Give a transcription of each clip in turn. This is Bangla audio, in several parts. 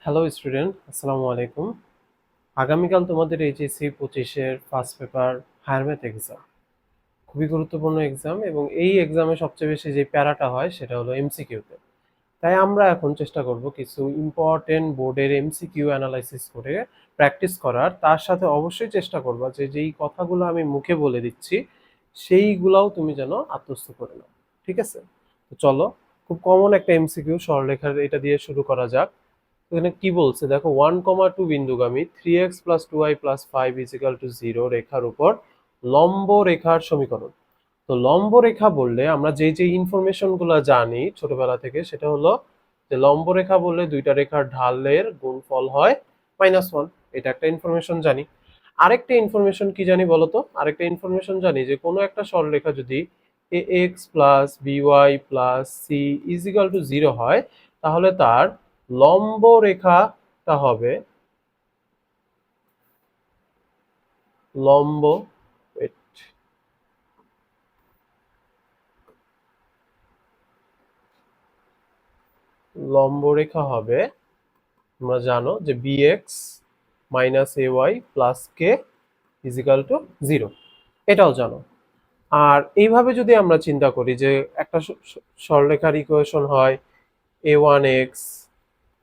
হ্যালো স্টুডেন্ট, আসসালামু আলাইকুম। আগামীকাল তোমাদের এইচএসসি 25-এর first paper higher math exam. খুবই গুরুত্বপূর্ণ এক্সাম এবং এই এক্সামে সবচেয়ে বেশি যে প্যারাটা হয় সেটা হলো এমসিকিউতে। তাই আমরা এখন চেষ্টা করব কিছু ইম্পর্টেন্ট বোর্ডের এমসিকিউ অ্যানালাইসিস করে প্র্যাকটিস করার। তার সাথে অবশ্যই চেষ্টা করবা যে যেই কথাগুলো আমি মুখে বলে দিচ্ছি সেইগুলাও তুমি যেন আত্মস্থ করে নাও। ঠিক আছে? তো চলো, খুব কমন একটা এমসিকিউ সরলরেখার এটা দিয়ে শুরু করা যাক। এখানে কি বলছে দেখো, 1,2 বিন্দুগামী 3x plus 2y plus 5 is equal to 0 রেখার উপর লম্ব রেখার সমীকরণ। তো লম্ব রেখা বললে আমরা যে যে ইনফরমেশন গুলো জানি ছোটবেলা থেকে, সেটা হলো যে লম্ব রেখা বললে দুইটা রেখার ঢালের গুণফল হয় -1। এটা একটা ইনফরমেশন জানি। আরেকটা ইনফরমেশন কি জানি বলতো? আরেকটা ইনফরমেশন জানি যে কোনো একটা সরলরেখা যদি ax plus by plus c is equal to 0 হয়, তাহলে তার লম্ব রেখাটা হবে লম্ব wait, লম্ব রেখা হবে, তোমরা জানো যে bx minus ay plus K is equal to 0, এটাও জানো। আর এইভাবে যদি আমরা চিন্তা করি যে একটা সরলরেখার ইকুয়েশন হয় a1x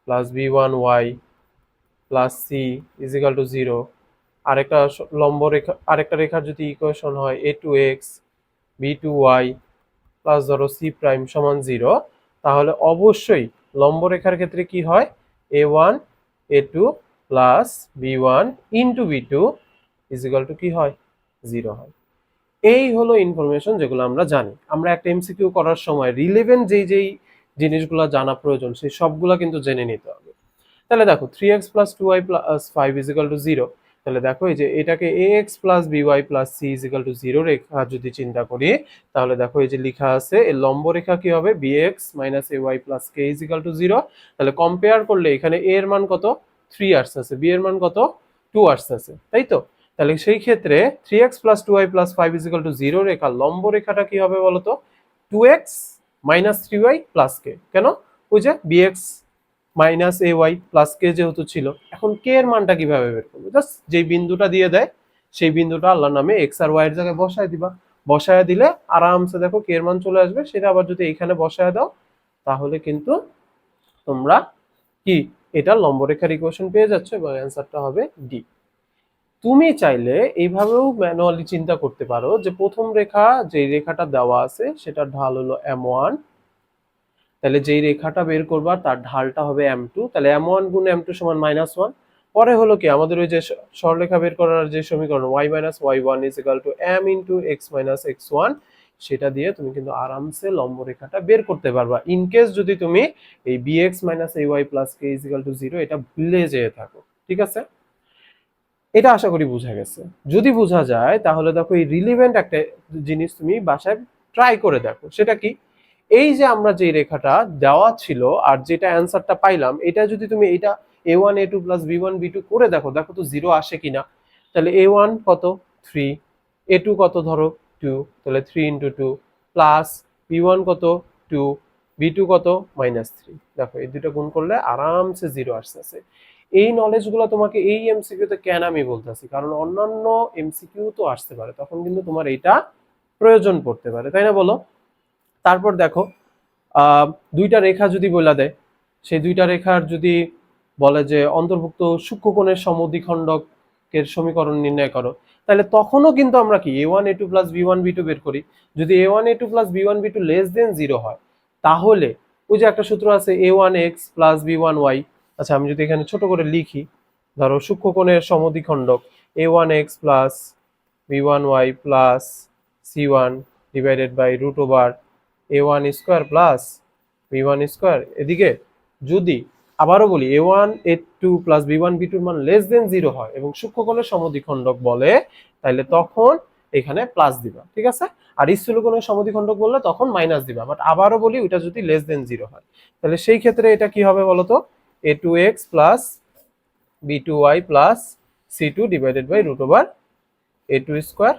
plus b1y plus c is equal to 0, আরেকটা লম্ব রেখা, আরেকটা রেখার যদি ইকুয়েশন হয় a2x b2y প্লাস ধরো সি প্রাইম সমান 0, তাহলে অবশ্যই লম্ব রেখার ক্ষেত্রে কি হয়, a1 a2 plus b1 into b2 is equal two কি হয়, 0 হয়। এই হলো ইনফরমেশন যেগুলো আমরা জানি। আমরা একটা এমসিকিউ করার সময় রিলেভেন্ট যেই যেই জিনিসগুলো জানা প্রয়োজন সেই সবগুলো কিন্তু জেনে নিতে হবে। তাহলে দেখো 3x plus 2y plus 5 is equal to 0, তাহলে দেখো এই যে এটাকে ax plus by plus c is equal to 0 রেখা যদি চিন্তা করি, তাহলে দেখো এই যে লেখা আছে এর লম্ব রেখা কি হবে, bx minus ay plus k is equal to 0। তাহলে কম্পেয়ার করলে এখানে a এর মান কত, 3 আসছে, b এর মান কত, 2 আসছে, তাই তো? তাহলে সেই ক্ষেত্রে 3x plus 2y plus 5 is equal to 0 রেখা লম্ব রেখাটা কি হবে বলতো, 2x minus 3y plus k। কেন? ওই যে bx minus A Y plus কে যেহেতু ছিল, এখন কে এর মানটা কিভাবে বের করবো? জাস্ট যেই বিন্দুটা দিয়ে দেয় সেই বিন্দুটা আল্লাহর নামে এক্স আর ওয়াই এর জায়গায় বসায় দিবা। বসায় দিলে আরামসে দেখো কে এর মান চলে আসবে। সেটা আবার যদি এখানে বসায় দাও, তাহলে কিন্তু তোমরা কি এটা লম্বরেখার ইকুয়েশন পেয়ে যাচ্ছ এবং অ্যান্সারটা হবে ডি। তুমি চাইলে এইভাবেও ম্যানুয়ালি চিন্তা করতে পারো যে প্রথম রেখা, যে রেখাটা দেওয়া আছে সেটার ঢাল হলো m1, তাহলে যেই রেখাটা বের করবা তার ঢালটা হবে m2, তাহলে m1 গুণ m2 সমান -1। পরে হলো কি আমাদের ওই যে সরলরেখা বের করার যে সমীকরণ y minus y1 is equal two m into x minus x1, সেটা দিয়ে তুমি কিন্তু আরামসে লম্ব রেখাটা বের করতে পারবা, ইন কেস যদি তুমি এই bx minus ay plus k is equal to 0 এটা ভুলে যেয়ে থাকো। ঠিক আছে? এটা আশা করি বোঝা গেছে। যদি বোঝা যায় তাহলে দেখো এই রিলিভেন্ট একটা জিনিস তুমি বাসায় ট্রাই করে দেখো। সেটা কি, এই যে আমরা যে রেখাটা দেওয়া ছিল আর যেটা অ্যান্সারটা পাইলাম, এটা যদি তুমি এটা a1 a2 plus b1 b2 করে দেখো, দেখো তো 0 আসে কিনা। তাহলে a1 কত, 3, a2 কত ধরো 2, তাহলে 3 ইন্টু 2 প্লাস b1 কত 2, b2 কত -3। দেখো এই দুটো গুণ করলে আরামসে 0 আসতেছে। এই নলেজগুলো তোমাকে এই এমসিকিউতে কেন আমি বলতেছি, কারণ অন্যান্য এমসিকিউ তো আসতে পারে, তখন কিন্তু তোমার এটা প্রয়োজন পড়তে পারে, তাই না বলো? তারপর দেখো, আহ দুইটা রেখা যদি বলা দেয়, সেই দুইটা রেখার যদি বলে যে অন্তর্ভুক্ত সূক্ষ্মকোণের সমদ্বিখণ্ডকের সমীকরণ নির্ণয় করো, তাহলে তখনও কিন্তু আমরা কি a1 a2 plus b1 b2 বের করি। যদি a1 a2 plus b1 b2 less than 0 হয়, তাহলে ওই যে একটা সূত্র আছে a1x প্লাস b1y। আচ্ছা আমি যদি এখানে ছোট করে লিখি, ধরো সূক্ষ্মকোণের সমদ্বিখণ্ডক a1x plus b1y plus c1 divided by root over a1 square plus b1 square. এদিকে যদি আবারও বলি a1 a2 plus b1 b2 এর মান লেস দেন 0 হয় এবং সূক্ষ্মকোণের সমদ্বিখণ্ডক বলে, তাহলে তখন এখানে প্লাস দিবা। ঠিক আছে? আর স্থূলকোণের সমদ্বিখণ্ডক বললে তখন মাইনাস দিবা। বাট আবারও বলি ওইটা যদি লেস দেন 0 হয়, তাহলে সেই ক্ষেত্রে এটা কি হবে বলতো, a2x plus b2y plus c2 divided by root over a2 square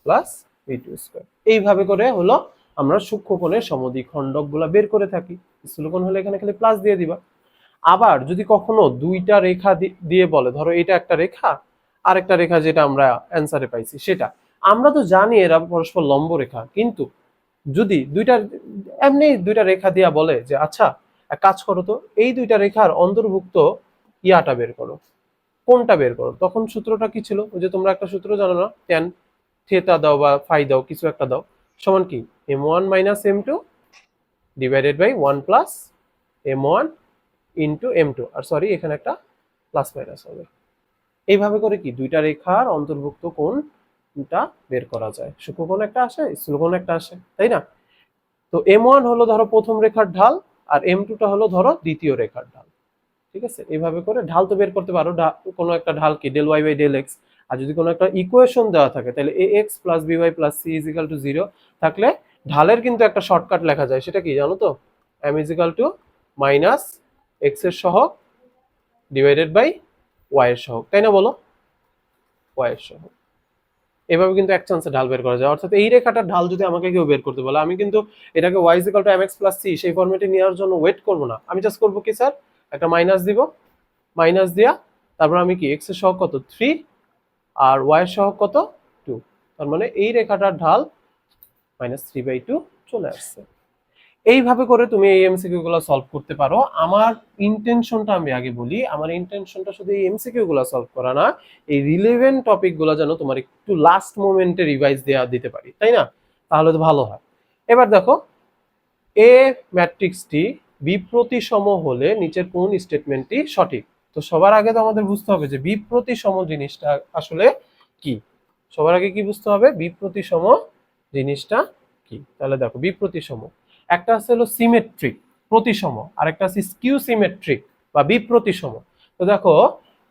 plus b2 square. এইভাবে করে হলো আমরা সূক্ষ্মকোণের সমদ্বিখণ্ডক গুলা বের করে থাকি। স্থূলকোণ হলে এখানে খালি প্লাস দিয়ে দিবা। আবার যদি কখনো দুইটা রেখা দিয়ে বলে, ধরো এটা একটা রেখা আর একটা রেখা যেটা আমরা অ্যান্সারে পাইছি সেটা, আমরা তো জানি এরা পরস্পর লম্ব রেখা, কিন্তু যদি এমনি দুইটা রেখা দিয়া বলে যে আচ্ছা এক কাজ করো তো, এই দুইটা রেখার অন্তর্ভুক্ত ইয়াটা বের করো, কোনটা বের করো, তখন সূত্রটা কি ছিল? ওই যে তোমরা একটা সূত্র জানো না, ট্যান থিটা দাও বা ফাই দাও, কিছু একটা দাও, সমান কি m1 minus m2 divided by 1 plus m1 into m2, আর সরি এখানে একটা প্লাস মাইনাস হবে। এইভাবে করে কি দুইটা রেখার অন্তর্ভুক্ত কোণটা বের করা যায়, সূক্ষ্মকোণ একটা আসে, স্থূলকোণ একটা আসে, তাই না? তো m1 হলো ধরো প্রথম রেখার ঢাল, আর m2টা হলো ধরো দ্বিতীয় রেখার ঢাল। ঠিক আছে, এইভাবে করে ঢাল তো বের করতে পারো, কোনো একটা ঢাল কি del y by del x. আর যদি কোনো একটা ইকুয়েশন দেওয়া থাকে তাহলে a x plus b y plus c is equal to zero থাকলে ঢালের কিন্তু একটা শর্টকাট লেখা যায়, সেটা কি জানো তো? M is equal to minus x এর সহগ ডিভাইডেড বাই ওয়াই এর সহগ, তাই না বলো? ওয়াই এর সহগ। এভাবে কিন্তু এক চান্সে ঢাল বের করা যায়। অর্থাৎ এই রেখাটার ঢাল যদি আমাকে কেউ বের করতে বলে, আমি কিন্তু এটাকে y is equal to m x plus c সেই ফর্মেটে নেওয়ার জন্য ওয়েট করবো না, আমি জাস্ট করবো কি স্যার, একটা মাইনাস দিব, মাইনাস দিয়া তারপর আমি কি এক্স এর সহগ কত 3 আর ওয়াই এর সহগ কত 2, তার মানে এই রেখাটার ঢাল -3/2 চলে আসছে। এইভাবে করে তুমি এই এমসিকিউ গুলো সলভ করতে পারো। আমার ইন্টেনশনটা আমি আগে বলি, আমার ইন্টেনশনটা শুধু এই এমসিকিউ গুলো সলভ করা না, এই রিলেভেন্ট টপিক গুলো যেন তোমার একটু লাস্ট মোমেন্টে রিভাইজ দিতে পারি, তাই না? তাহলে তো ভালো হয়। এবার দেখো, এ ম্যাট্রিক্সটি বিপ্রতিসম হলে নিচের কোন স্টেটমেন্টটি সঠিক? তো সবার আগে তো আমাদের বুঝতে হবে যে বিপ্রতিসম জিনিসটা আসলে কি। সবার আগে কি বুঝতে হবে? বিপ্রতিসম জিনিসটা কি। তাহলে দেখো, বিপ্রতিসম একটা আছে হলো সিমেট্রিক প্রতিসম, আর একটা আছে স্কিউ সিমেট্রিক বা বিপ্রতিসম। তো দেখো,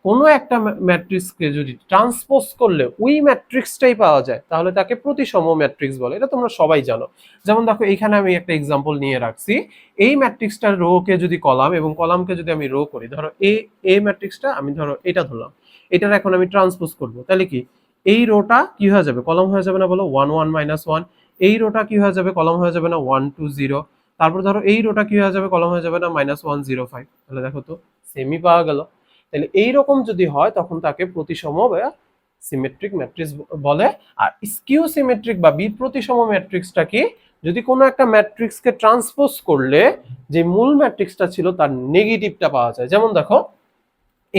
কোনো একটা ম্যাট্রিক্সকে যদি ট্রান্সপোজ করলে ওই ম্যাট্রিক্সটাই পাওয়া যায় তাহলে তাকে প্রতিসম ম্যাট্রিক্স বলে, এটা তোমরা সবাই জানো। যেমন দেখো, এখানে আমি একটা এক্সাম্পল নিয়ে রাখছি, এই ম্যাট্রিক্সটার রো কে যদি কলাম এবং কলামকে যদি আমি রো করি, ধরো এ ম্যাট্রিক্সটা আমি ধরো এটা ধরলাম, এটার এখন আমি ট্রান্সপোজ করব, তাহলে কি এই রোটা কি হয়ে যাবে, কলম হয়ে যাবে না বলো? 1 1 -1। এই রোটা কি হয়ে যাবে, কলম হয়ে যাবে না 1 2 0। তারপর ধরো এই রোটা কি হয়ে যাবে, কলম হয়ে যাবে না -1 0 5। তাহলে দেখো তো সেমই পাওয়া গেল। তাহলে এইরকম যদি হয় তখন তাকে প্রতিসম বা সিমেট্রিক ম্যাট্রিক্স বলে। আর স্কিউ সিমেট্রিক বা বিপ্রতিসম ম্যাট্রিক্সটা কি? যদি কোনো একটা ম্যাট্রিক্সকে ট্রান্সপোজ করলে যে মূল ম্যাট্রিক্সটা ছিল তার নেগেটিভটা পাওয়া যায়। যেমন দেখো,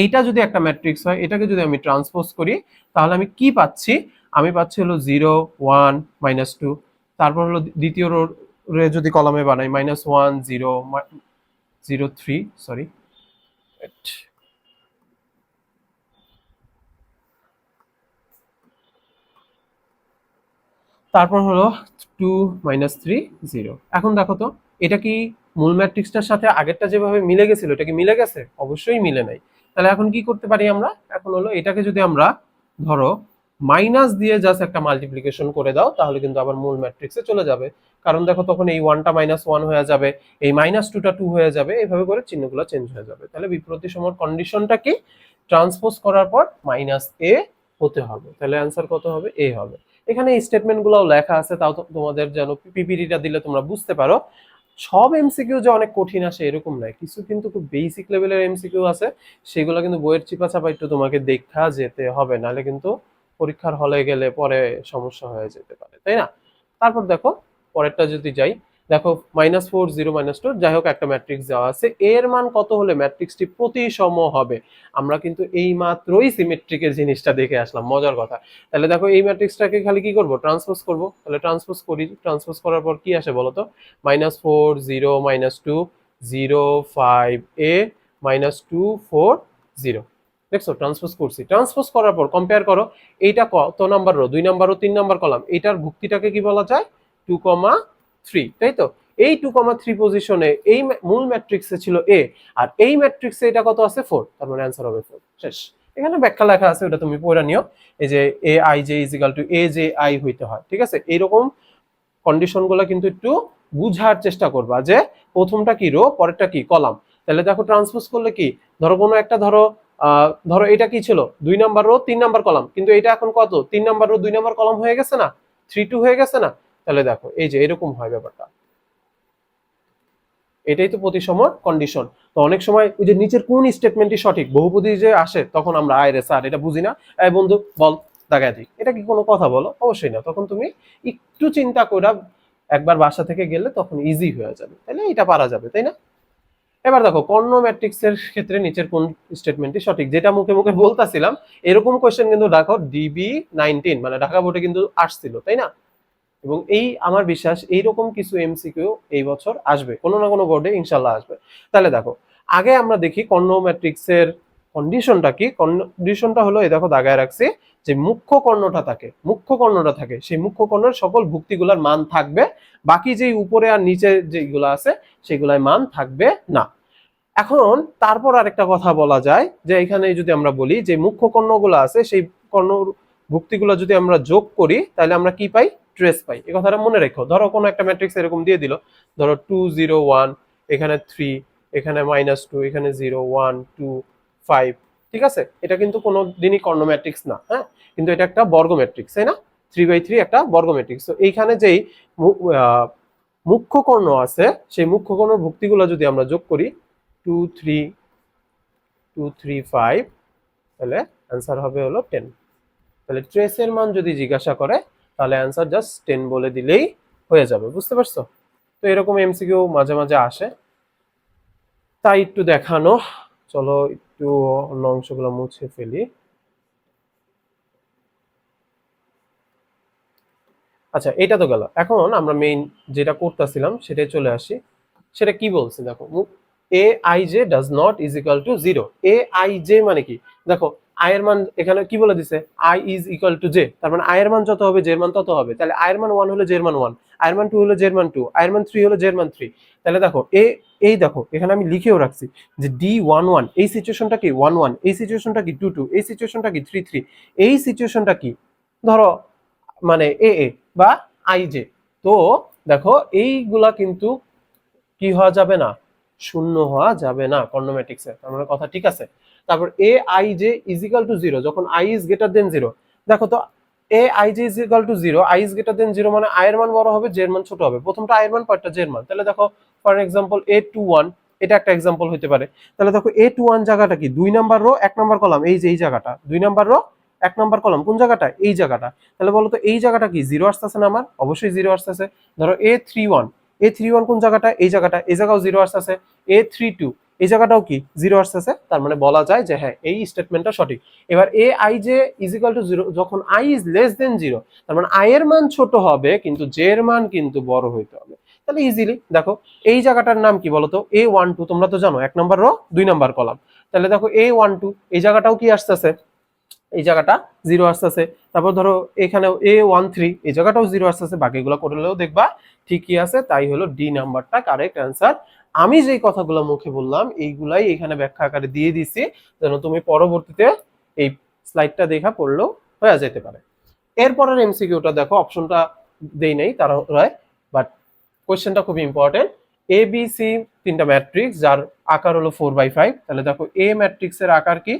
এইটা যদি একটা ম্যাট্রিক্স হয়, এটাকে যদি আমি ট্রান্সপোজ করি তাহলে আমি কি পাচ্ছি? আমি পাচ্ছি হলো 0 1 -2। তারপর হলো দ্বিতীয় রো যদি কলামে বানাই -1 0 0 3, সরি, তারপর হলো 2 -3 0। এখন দেখো তো, এটা কি মূল ম্যাট্রিক্সটার সাথে আগেরটা যেভাবে মিলে গেছিল এটা কি মিলে গেছে? অবশ্যই মিলে নাই। তাহলে এখন কি করতে পারি আমরা? এখন হলো এটাকে যদি আমরা ধরো মাইনাস দিয়ে জাস্ট একটা মাল্টিপ্লিকেশন করে দাও তাহলে কিন্তু আবার মূল ম্যাট্রিক্সে চলে যাবে। কারণ দেখো, তখন এই 1টা -1 হয়ে যাবে, এই -2টা 2 হয়ে যাবে, এইভাবে করে চিহ্নগুলো চেঞ্জ হয়ে যাবে। তাহলে বিপ্রতিসমর কন্ডিশনটা কি? ট্রান্সপোজ করার পর -a হতে হবে। তাহলে অ্যান্সার কত হবে? a হবে। এখানে স্টেটমেন্ট গুলো লেখা আছে, তাও তোমাদের যেন পিপিটিটা দিলে তোমরা বুঝতে পারো। সব এমসিকিউ যে অনেক কঠিন আসে এরকম নয়, কিছু কিন্তু খুব বেসিক লেভেলের এমসিকিউ আছে, সেগুলো কিন্তু বইয়ের চিপা চাপা একটু তোমাকে দেখা যেতে হবে, নাহলে কিন্তু পরীক্ষার হলে গেলে পরে সমস্যা হয়ে যেতে পারে, তাই না? তারপর দেখো, পরেরটা যদি যাই, দেখো -4 0 -2, যাই হোক একটা ম্যাট্রিক্স দেওয়া আছে, এর মান কত হলে ম্যাট্রিক্সটি প্রতিসম হবে? আমরা কিন্তু এই মাত্রই সিমেট্রিকের জিনিসটা দেখে আসলাম, মজার কথা। তাহলে দেখো, এই ম্যাট্রিক্সটাকে খালি কি করব? ট্রান্সপোজ করব। তাহলে ট্রান্সপোজ করি, ট্রান্সপোজ করার পর কি আসে বলো তো? -4 0 -2 0 5 a -2 4 0। দেখছো, ট্রান্সপোজ করছি। ট্রান্সপোজ করার পর কম্পেয়ার করো, এইটা কত number rho, 2 number rho, 3 number column, এইটার ভুক্তিটাকে কি বলা যায়? 2,3, তাই তো? এই 2,3 পজিশনে এই মূল ম্যাট্রিক্সে ছিল a, আর এই ম্যাট্রিক্সে এটা কত আছে? 4, তার মানে অ্যান্সার হবে 4। শেষ। এখানে ব্যাখ্যা লেখা আছে, ওটা তুমি পড়ে নিও। এই যে এ i j is equal to A J I হইতে হয়, ঠিক আছে? এইরকম কন্ডিশনগুলো কিন্তু একটু বুঝার চেষ্টা করবা যে প্রথমটা কি রো, পরেরটা কি কলাম। তাহলে দেখো, ট্রান্সপোজ করলে কি, ধরো কোনো একটা ধরো এটা কি ছিল? 2 নাম্বার রো 3 নাম্বার কলাম, কিন্তু এটা এখন কত? 3 নাম্বার রো 2 নাম্বার কলাম হয়ে গেছে না? 3 2 হয়ে গেছে না? তাহলে দেখো, এই যে এরকম হয় ব্যাপারটা, এটাই তো প্রতিসমর কন্ডিশন। তো অনেক সময় ওই যে নিচের কোন স্টেটমেন্টটি সঠিক বহুপদী যে আসে, তখন আমরা আয় রে স্যার এটা বুঝি না, এই বন্ধু বল দাগায় দিই, এটা কি কোনো কথা বলো? অবশ্যই না। তখন তুমি একটু চিন্তা করে একবার বাসা থেকে গেলে তখন ইজি হয়ে যাবে, তাহলে এটা পারা যাবে, তাই না? এবার দেখো কর্ণ ম্যাট্রিক্সের ক্ষেত্রে নিচের কোন স্টেটমেন্টটি সঠিক, যেটা মুখে মুখে বলতাছিলাম এরকম কোশ্চেন কিন্তু দেখো DB19 মানে ঢাকা বোর্ডে কিন্তু আসছিল, তাই না? এবং এই আমার বিশ্বাস এইরকম কিছু এমসিকিউ এই বছর আসবে, কোনো না কোনো বোর্ডে ইনশাল্লাহ আসবে। তাহলে দেখো আগে আমরা দেখি কর্ণ ম্যাট্রিক্সের কন্ডিশনটা কি। কন্ডিশনটা হলো এই দেখো দাগায় রাখছি, যে মুখ্য কর্ণটা থাকে সেই মুখ্য কর্ণের সকল ভুক্তিগুলার মান থাকবে, বাকি যেই উপরে আর নিচে যেগুলো আছে সেগুলাই মান থাকবে না। এখন তারপর আরেকটা কথা বলা যায় যে এখানে যদি আমরা বলি যে মুখ্য কর্ণগুলো আছে সেই কর্ণ ভুক্তিগুলো যদি আমরা যোগ করি তাহলে আমরা কি পাই? ট্রেস পাই। এই কথাটা মনে রেখো। ধরো কোনো একটা ম্যাট্রিক্স এরকম দিয়ে দিল, ধরো 2 0 1, এখানে 3, এখানে -2, এখানে 0 1 2 5, ঠিক আছে? এটা কিন্তু কোনো দিনই কর্ণ ম্যাট্রিক্স না, হ্যাঁ, কিন্তু এটা একটা বর্গ ম্যাট্রিক্স, তাই না? 3/3 একটা বর্গ ম্যাট্রিক্স। তো এইখানে যেই মুখ্য কর্ণ আছে সেই মুখ্য কর্ণের ভুক্তিগুলো যদি আমরা যোগ করি 2 3 2 3 5, তাহলে অ্যান্সার হবে হলো 10। তাহলে ট্রেসের মান যদি জিজ্ঞাসা করে তাহলে অ্যান্সার জাস্ট 10 বলে দিলেই হয়ে যাবে, বুঝতে পারছো? তো এরকম এমসিকিউ মাঝে মাঝে আসে, তাই একটু দেখানো। চলো একটু অন্য অংশগুলো মুছে ফেলি। আচ্ছা এটা তো গেল, এখন আমরা মেইন যেটা করতেছিলাম সেটাই চলে আসি। সেটা কি বলছে দেখো, এ i J does not is equal to zero. A i J মানে কি দেখো, আই এর মান এখানে কি বলে দিছে, I is equal two J, তার মানে আই এর মান যত হবে জে এর মান তত হবে। তাহলে আই এর মান 1 হলে জে এর মান 1, আই এর মান 2 হলে জে এর মান 2, আই এর মান 3 হলে জে এর মান 3। তাহলে দেখো এই দেখো এখানে আমি লিখেও রাখছি যে D11 এই সিচুয়েশনটা কি 1 1, এই সিচুয়েশনটা কি 2 2, এই সিচুয়েশনটা কি 3 3, এই সিচুয়েশনটা কি ধরো মানে এ বা আই জে। তো দেখো এইগুলা কিন্তু কি হওয়া যাবে না, শূন্য হওয়া যাবে না কর্ণ ম্যাট্রিক্সে, তার মানে কথা ঠিক আছে। তারপর a i j is equal to zero, যখন i is greater than zero, দেখো তো a i j is equal to zero, i is greater than zero মানে আই এর মান বড় হবে জে এর মান ছোট হবে। প্রথমটা আই এর মান পরেরটা জে এর মান। তাহলে দেখো ফর এক্সাম্পল A21, এটা একটা এক্সাম্পল হতে পারে। তাহলে দেখো A21 জায়গাটা কি 2 নাম্বার রো 1 নাম্বার কলাম, এই যে এই জায়গাটা 2 নাম্বার রো 1 নাম্বার কলাম, কোন জায়গাটা? এই জায়গাটা। তাহলে বলো তো এই জায়গাটা কি জিরো আসতেছে না আমার? অবশ্যই জিরো আসতেছে। ধরো A31 কোন জায়গাটা? এই জায়গাটা, এই জায়গাও জিরো আসতেছে। A32 এই জায়গাটাও কি জিরো আসতেছে, তার মানে বলা যায় যে হ্যাঁ এই স্টেটমেন্টটা সঠিক। এবার a i j is equal to zero, যখন i is less than zero, তার মানে আই এর মান ছোট হবে কিন্তু জে এর মান কিন্তু বড় হইতে হবে। তাহলে ইজিলি দেখো এই জায়গাটার নাম কি বলতো? A12, তোমরা তো জানো 1 নাম্বার রো 2 নাম্বার কলাম। তাহলে দেখো A12 এই জায়গাটাও কি আসতেছে, এই জায়গাটা জিরো আসতেছে। তারপর ধরো এখানেও A13 এই জায়গাটাও জিরো আসতেছে, বাকিগুলো করলেও দেখবা ঠিকই আছে। তাই হলো ডি নাম্বারটা কারেক্ট অ্যান্সার। আমি যেই কথাগুলো মুখে বললাম এইগুলাই এখানে ব্যাখ্যা আকারে দিয়ে দিছি, যেন তুমি পরবর্তীতে এই স্লাইডটা দেখা পড়লেও হয়ে যেতে পারে। এরপরের এমসিকিউটা দেখো, অপশনটা দেই নাই তারা, বাট কোয়েশ্চেনটা খুব ইম্পর্টেন্ট। এ বি সি তিনটা ম্যাট্রিক্স যার আকার হলো 4/5। তাহলে দেখো এ ম্যাট্রিক্সের আকার কি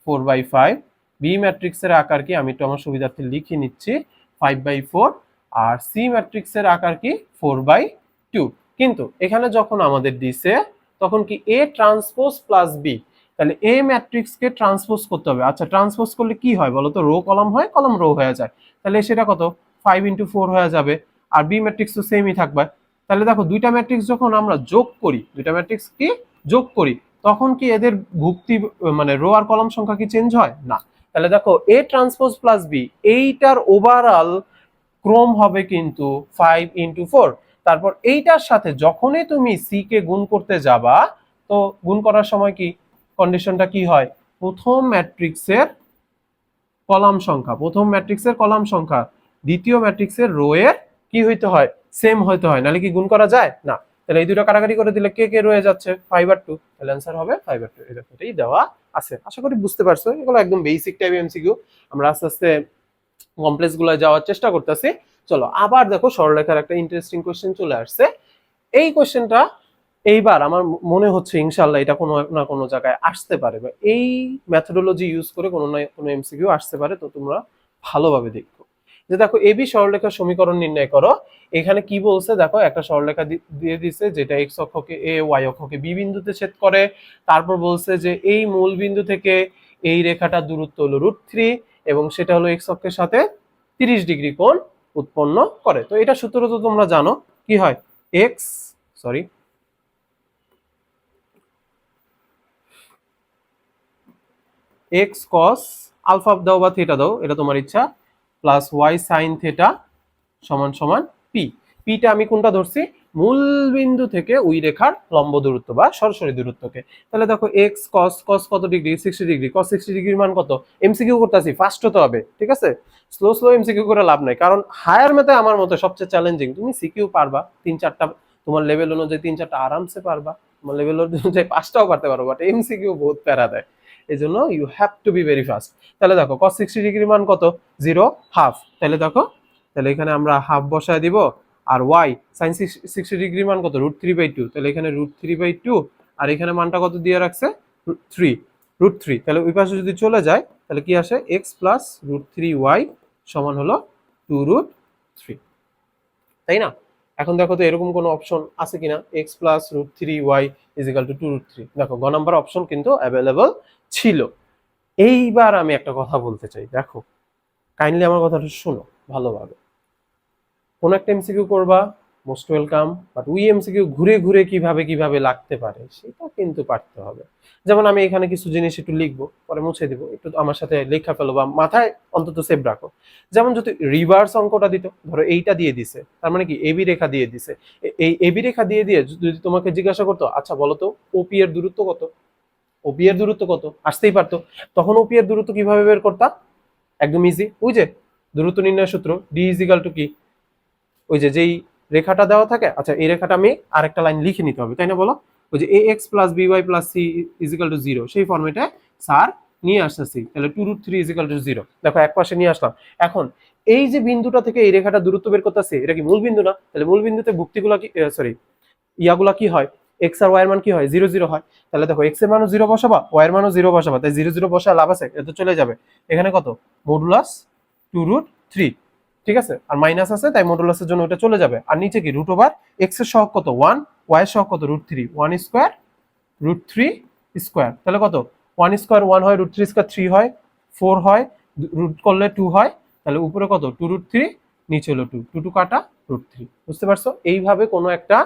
4/5, বি ম্যাট্রিক্সের আকার কি আমি একটু আমার সুবিধার্থে লিখে নিচ্ছি 5/4, আর সি ম্যাট্রিক্সের আকার কি 4/2। কিন্তু এখানে যখন আমাদের দিছে তখন কি এ ট্রান্সপোজ প্লাস বি, তাহলে এ ম্যাট্রিক্সকে ট্রান্সপোজ করতে হবে। আচ্ছা ট্রান্সপোজ করলে কি হয় বলো তো? রো কলাম হয়, কলাম রো হয়ে যায়। তাহলে সেটা কত 5 × 4 হয়ে যাবে। আর বি ম্যাট্রিক্স তো সেমই থাকবে। তাহলে দেখো দুইটা ম্যাট্রিক্স যখন আমরা যোগ করি, দুইটা ম্যাট্রিক্স কি যোগ করি, তখন কি এদের ভুক্তি মানে রো আর কলাম সংখ্যা কি চেঞ্জ হয় না? তাহলে দেখো এ ট্রান্সপোজ প্লাস বি এইটার ওভারঅল ক্রম হবে কিন্তু 5 × 4। তারপর এইটার সাথে যখনই তুমি সি কে গুণ করতে যাবা, তো গুণ করার সময় কি কন্ডিশনটা কি হয়? প্রথম ম্যাট্রিক্সের কলাম সংখ্যা দ্বিতীয় ম্যাট্রিক্সের রো এর কি হইতে হয়? সেম হইতে হয়, নাহলে কি গুণ করা যায় না। তাহলে এই দুটো কাটাকাটি করে দিলে কে কে রয়ে যাচ্ছে 5/2, তাহলে অ্যান্সার হবে 5/2। এটাই দেওয়া আছে। আশা করি বুঝতে পারছো, এগুলো একদম বেসিক টাইপ এমসিকিউ। আমরা আস্তে আস্তে কমপ্লেক্স গুলো যাওয়ার চেষ্টা করতেছি। চলো আবার দেখো সরলরেখার একটা ইন্টারেস্টিং কোশ্চেন চলে আসছে। এই কোশ্চেনটা এইবার আমার মনে হচ্ছে ইনশাল্লাহ এটা কোনো না কোনো জায়গায় আসতে পারে, বা এই মেথোডোলজি ইউজ করে কোনো না কোনো এমসিকিউ আসতে পারে। তো তোমরা ভালোভাবে দেখো। যে দেখো এবি সরলরেখার সমীকরণ নির্ণয় করো। এখানে কি বলছে দেখো, একটা সরলরেখা দিয়ে দিছে যেটা এক্স অক্ষকে এ, ওয়াই অক্ষকে বি বিন্দুতে ছেদ করে। তারপর বলছে যে এই মূল বিন্দু থেকে এই রেখাটার দূরত্ব হলো √3 এবং সেটা হলো এক্স অক্ষের সাথে 30 ডিগ্রি কোণ উৎপন্ন করে। তো এটা সূত্র তো তোমরা জানো, কি হয় এক্স এক্স কস আলফা দাও বা থিটা দাও, এটা তোমার ইচ্ছা, প্লাস ওয়াই সাইন থিটা সমান সমান পি। পিটা আমি কোনটা ধরছি, মূল বিন্দু থেকে ওই রেখার লম্ব দূরত্ব বা সরাসরি দূরত্বকে। তাহলে দেখো এক্স কস কস কত ডিগ্রি, 60 ডিগ্রি, কস 60 ডিগ্রির মান কত, এমসিকিউ করতেছি, ফাস্ট হতে হবে, ঠিক আছে? স্লো স্লো এমসিকিউ করে লাভ নাই, কারণ হায়ার ম্যাথে আমার মতে সবচেয়ে চ্যালেঞ্জিং। তুমি সিকিউ পারবা 3-4টা, তোমার লেভেল অনুযায়ী 3-4টা আরামসে পারবা, তোমার লেভেল অনুযায়ী 5টাও পারতে পারো, বাট এমসিকিউ বহুত প্যারা দেয়, এই জন্য you have to be very fast. তাহলে দেখো cos 60 ডিগ্রির মান কত, 0.5। তাহলে দেখো, তাহলে এখানে আমরা হাফ বসায় দিব, আর y sin 60 ডিগ্রির মান কত, √3/2। তাহলে এখানে √3/2, আর এখানে মানটা কত দিয়ে রাখছে, 3 √3। তাহলে ওই পাশে যদি চলে যায় তাহলে কি আসে, x প্লাস √3y সমান হলো 2√3, তাই না? এখন দেখো তো এরকম কোনো অপশন আছে কিনা, x plus √3y is equal two 2√3। দেখো গ নাম্বার অপশন কিন্তু অ্যাভেলেবল ছিল। এইবার আমি একটা কথা বলতে চাই, দেখো কাইন্ডলি আমার কথাটা শোনো ভালোভাবে। কোন একটা এমসিকিউ করবা, মোস্ট ওয়েলকাম, বাট ওই এমসিকিউ ঘুরে ঘুরে কিভাবে লাগতে পারে সেটা কিন্তু পারতে হবে। যেমন আমি এখানে কিছু জিনিস একটু লিখবো, পরে মুছে দিব, একটু আমার সাথে লেখা ফেলো বা মাথায় অন্তত সেভ রাখো। যেমন যদি রিভার্স অঙ্কটা দিত, ধরো এইটা দিয়ে দিছে, তার মানে কি এবি রেখা দিয়ে দিছে, এই এবি রেখা দিয়ে যদি তোমাকে জিজ্ঞাসা করতো, আচ্ছা বলো তো ওপি এর দূরত্ব কত, ওপি এর দূরত্ব কত, আসতেই পারতো। তখন ওপি এর দূরত্ব কিভাবে বের করতা, একদম ইজি, ওই যে দূরত্ব নির্ণয় সূত্র, ডি ইজিক্যাল টু কি, ওই যে যেই রেখাটা দেওয়া থাকে, আচ্ছা এই রেখাটা আমি আরেকটা লাইন লিখে নিতে হবে, তাই না বলো? ওই যে ax plus by plus c is equal to 0, সেই ফর্মেটে স্যার নিয়ে আসতেছি। তাহলে 2√3 ইজিক্যাল টু 0, দেখো এক পাশে নিয়ে আসলাম। এখন এই যে বিন্দুটা থেকে এই রেখাটা দূরত্ব বের করতেছে, এটা কি মূল বিন্দু না? তাহলে মূল বিন্দুতে ভুক্তিগুলা কি, সরি ইয়াগুলা কি হয়, এক্স আর ওয়াই এর মান কি হয়, 0 0 হয়। তাহলে দেখো এক্স এর মানও 0 বসাবা, ওয়াই এর মানও 0 বসাবা, তাই 0 0 বসায় লাভ আছে, এটা চলে যাবে। এখানে কত, মডুলাস 2√3, ঠিক আছে, আর মাইনাস আছে তাই মডুলাসের জন্য ওটা চলে যাবে। আর নিচে কি √ওভার এক্স এর সহগ কত 1, ওয়াই এর সহগ কত √3, 1 স্কয়ার √3 স্কয়ার। তাহলে কত, 1 স্কয়ার 1 হয়, √3 স্কয়ার 3 হয়, 4 হয়, রুট করলে 2 হয়। তাহলে উপরে কত 2√3, নিচে হলো 2, 2 কাটা √3। বুঝতে পারছো? এইভাবে কোনো একটা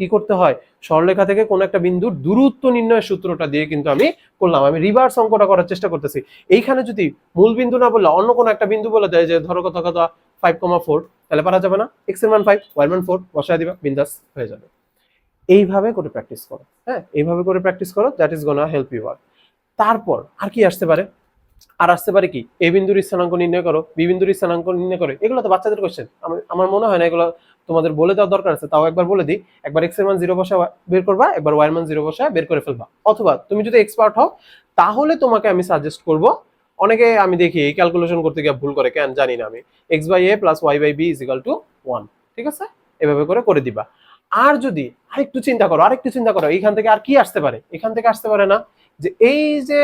কি করতে হয়, সরলরেখা থেকে কোনো একটা বিন্দুর দূরত্ব নির্ণয়ের সূত্রটা দিয়ে কিন্তু আমি করলাম। আমি রিভার্স অঙ্কটা করার চেষ্টা করতেছি। এইখানে যদি মূল বিন্দু না বললে অন্য কোনো একটা বিন্দু বলে দেয়, যে ধরো কত কত 5,4, তাহলে পারা যাবে না, এক্স এর মান 5, ওয়াই এর মান 4 বসায় দিবা, বিন্দাস হয়ে যাবে। এইভাবে করে প্র্যাকটিস করো, হ্যাঁ এইভাবে করে প্র্যাকটিস করো, that is gonna help you out. তারপর আর কি আসতে পারে, আর আসতে পারে কি, এ বিন্দুর স্থানাঙ্ক নির্ণয় করো, বি বিন্দুর স্থানাঙ্ক নির্ণয় করো। এগুলো তো বাচ্চাদের কোশ্চেন, আমার মনে হয় না এগুলো তোমাদের বলে দেওয়ার দরকার আছে, তাও একবার বলে দিই। একবার এক্স এর মান 0 বসা বের করবা, একবার ওয়াই এর মান 0 বসা বের করে ফেলবা। অথবা তুমি যদি এক্সপার্ট হও তাহলে তোমাকে আমি সাজেস্ট করব, অনেকে আমি দেখি এই ক্যালকুলেশন করতে গিয়ে ভুল করে, কেন জানি না আমি, x by a plus y by b is equal to 1, ঠিক আছে, এভাবে করে দিবা। আর যদি আরেকটু চিন্তা করো এইখান থেকে আর কি আসতে পারে, এখান থেকে আসতে পারে না যে এই যে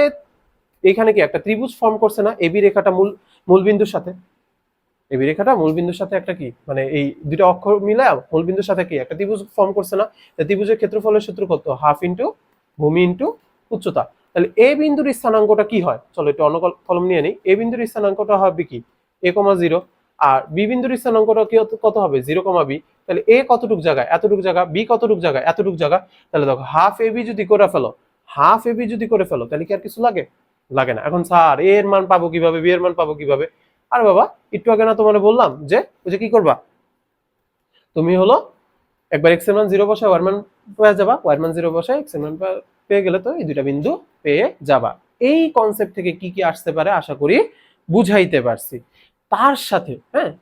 এখানে কি একটা ত্রিভুজ ফর্ম করছে না, এবি রেখাটা মূলবিন্দুর সাথে, এবি রেখাটা মূলবিন্দুর সাথে একটা কি, মানে এই দুটো অক্ষর মিলে মূলবিন্দুর সাথে কি একটা ত্রিভুজ ফর্ম করছে না? ত্রিভুজের ক্ষেত্রফলের সূত্র কত, হাফ ইন্টু ভূমি ইন্টু উচ্চতা। তাহলে এ বিন্দুর স্থানাঙ্কটা কি হয়, চলো একটু অন্য কলম নিয়ে নিই। এ বিন্দুর স্থানাঙ্কটা হবে কি, a,0, আর বি বিন্দুর স্থানাঙ্কটা কি কত হবে, 0,b। তাহলে এ কতটুক জায়গায়, এতটুক জায়গা, বি কতটুক জায়গায়, এতটুক জায়গা। তাহলে দেখো হাফ এবি যদি করে ফেলো, তাহলে কি আর কিছু লাগে, লাগে না। এখন স্যার এ এর মান পাবো কিভাবে, বি এর মান পাবো কিভাবে? আরে বাবা, একটু আগে না তোমার বললাম যে ওই যে কি করবা, তুমি হলো একবার এক্স এর মান 0 বসায় ওয়াই এর মান পেয়ে যাবা, ওয়াই এর মান 0 বসায় এক্স এর মান পেয়ে গেলে তো এই দুইটা বিন্দু পেয়ে যাবা। এই কনসেপ্ট থেকে কি কি আসতে পারে আশা করি বুঝাইতে পারছি। তার সাথে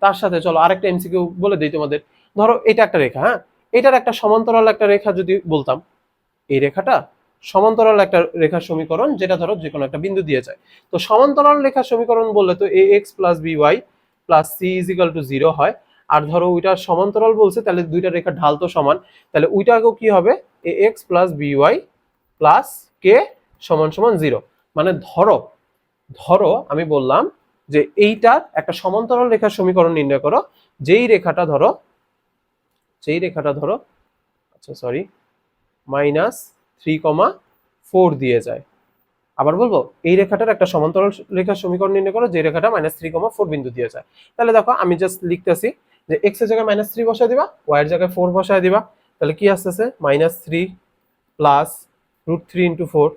তার সাথে চলো আরেকটা এমসিকিউ বলে দিই তোমাদের। ধরো এটা একটা রেখা, এটার একটা সমান্তরাল একটা রেখা যদি বলতাম, এই রেখাটা সমান্তরাল একটা রেখার সমীকরণ, যেটা ধরো যে কোনো একটা বিন্দু দিয়ে যায়। তো সমান্তরাল রেখার সমীকরণ বললে তো ax plus by plus c is equal to 0 হয়। আর ধরো ওইটা সমান্তরাল বলছে, তাহলে দুইটা রেখার ঢাল তো সমান, তাহলে ওইটাকেও কি হবে, ax plus by plus k সমান সমান 0। মানে ধরো ধরো আমি বললাম যে এইটার একটা সমান্তরাল রেখার সমীকরণ নির্ণয় করো যেই রেখাটা ধরো আচ্ছা সরি -3,4 দিয়ে যায়। আবার বলবো, এই রেখাটার একটা সমান্তরাল রেখার সমীকরণ নির্ণয় করো যে রেখাটা -3,4 বিন্দু দিয়ে যায়। তাহলে দেখো আমি জাস্ট লিখতেছি যে x এর জায়গায় -3 বসায় দিবা, y এর জায়গায় 4 বসায় দিবা। তাহলে কি আসতেছে -3 প্লাস √3 × 4,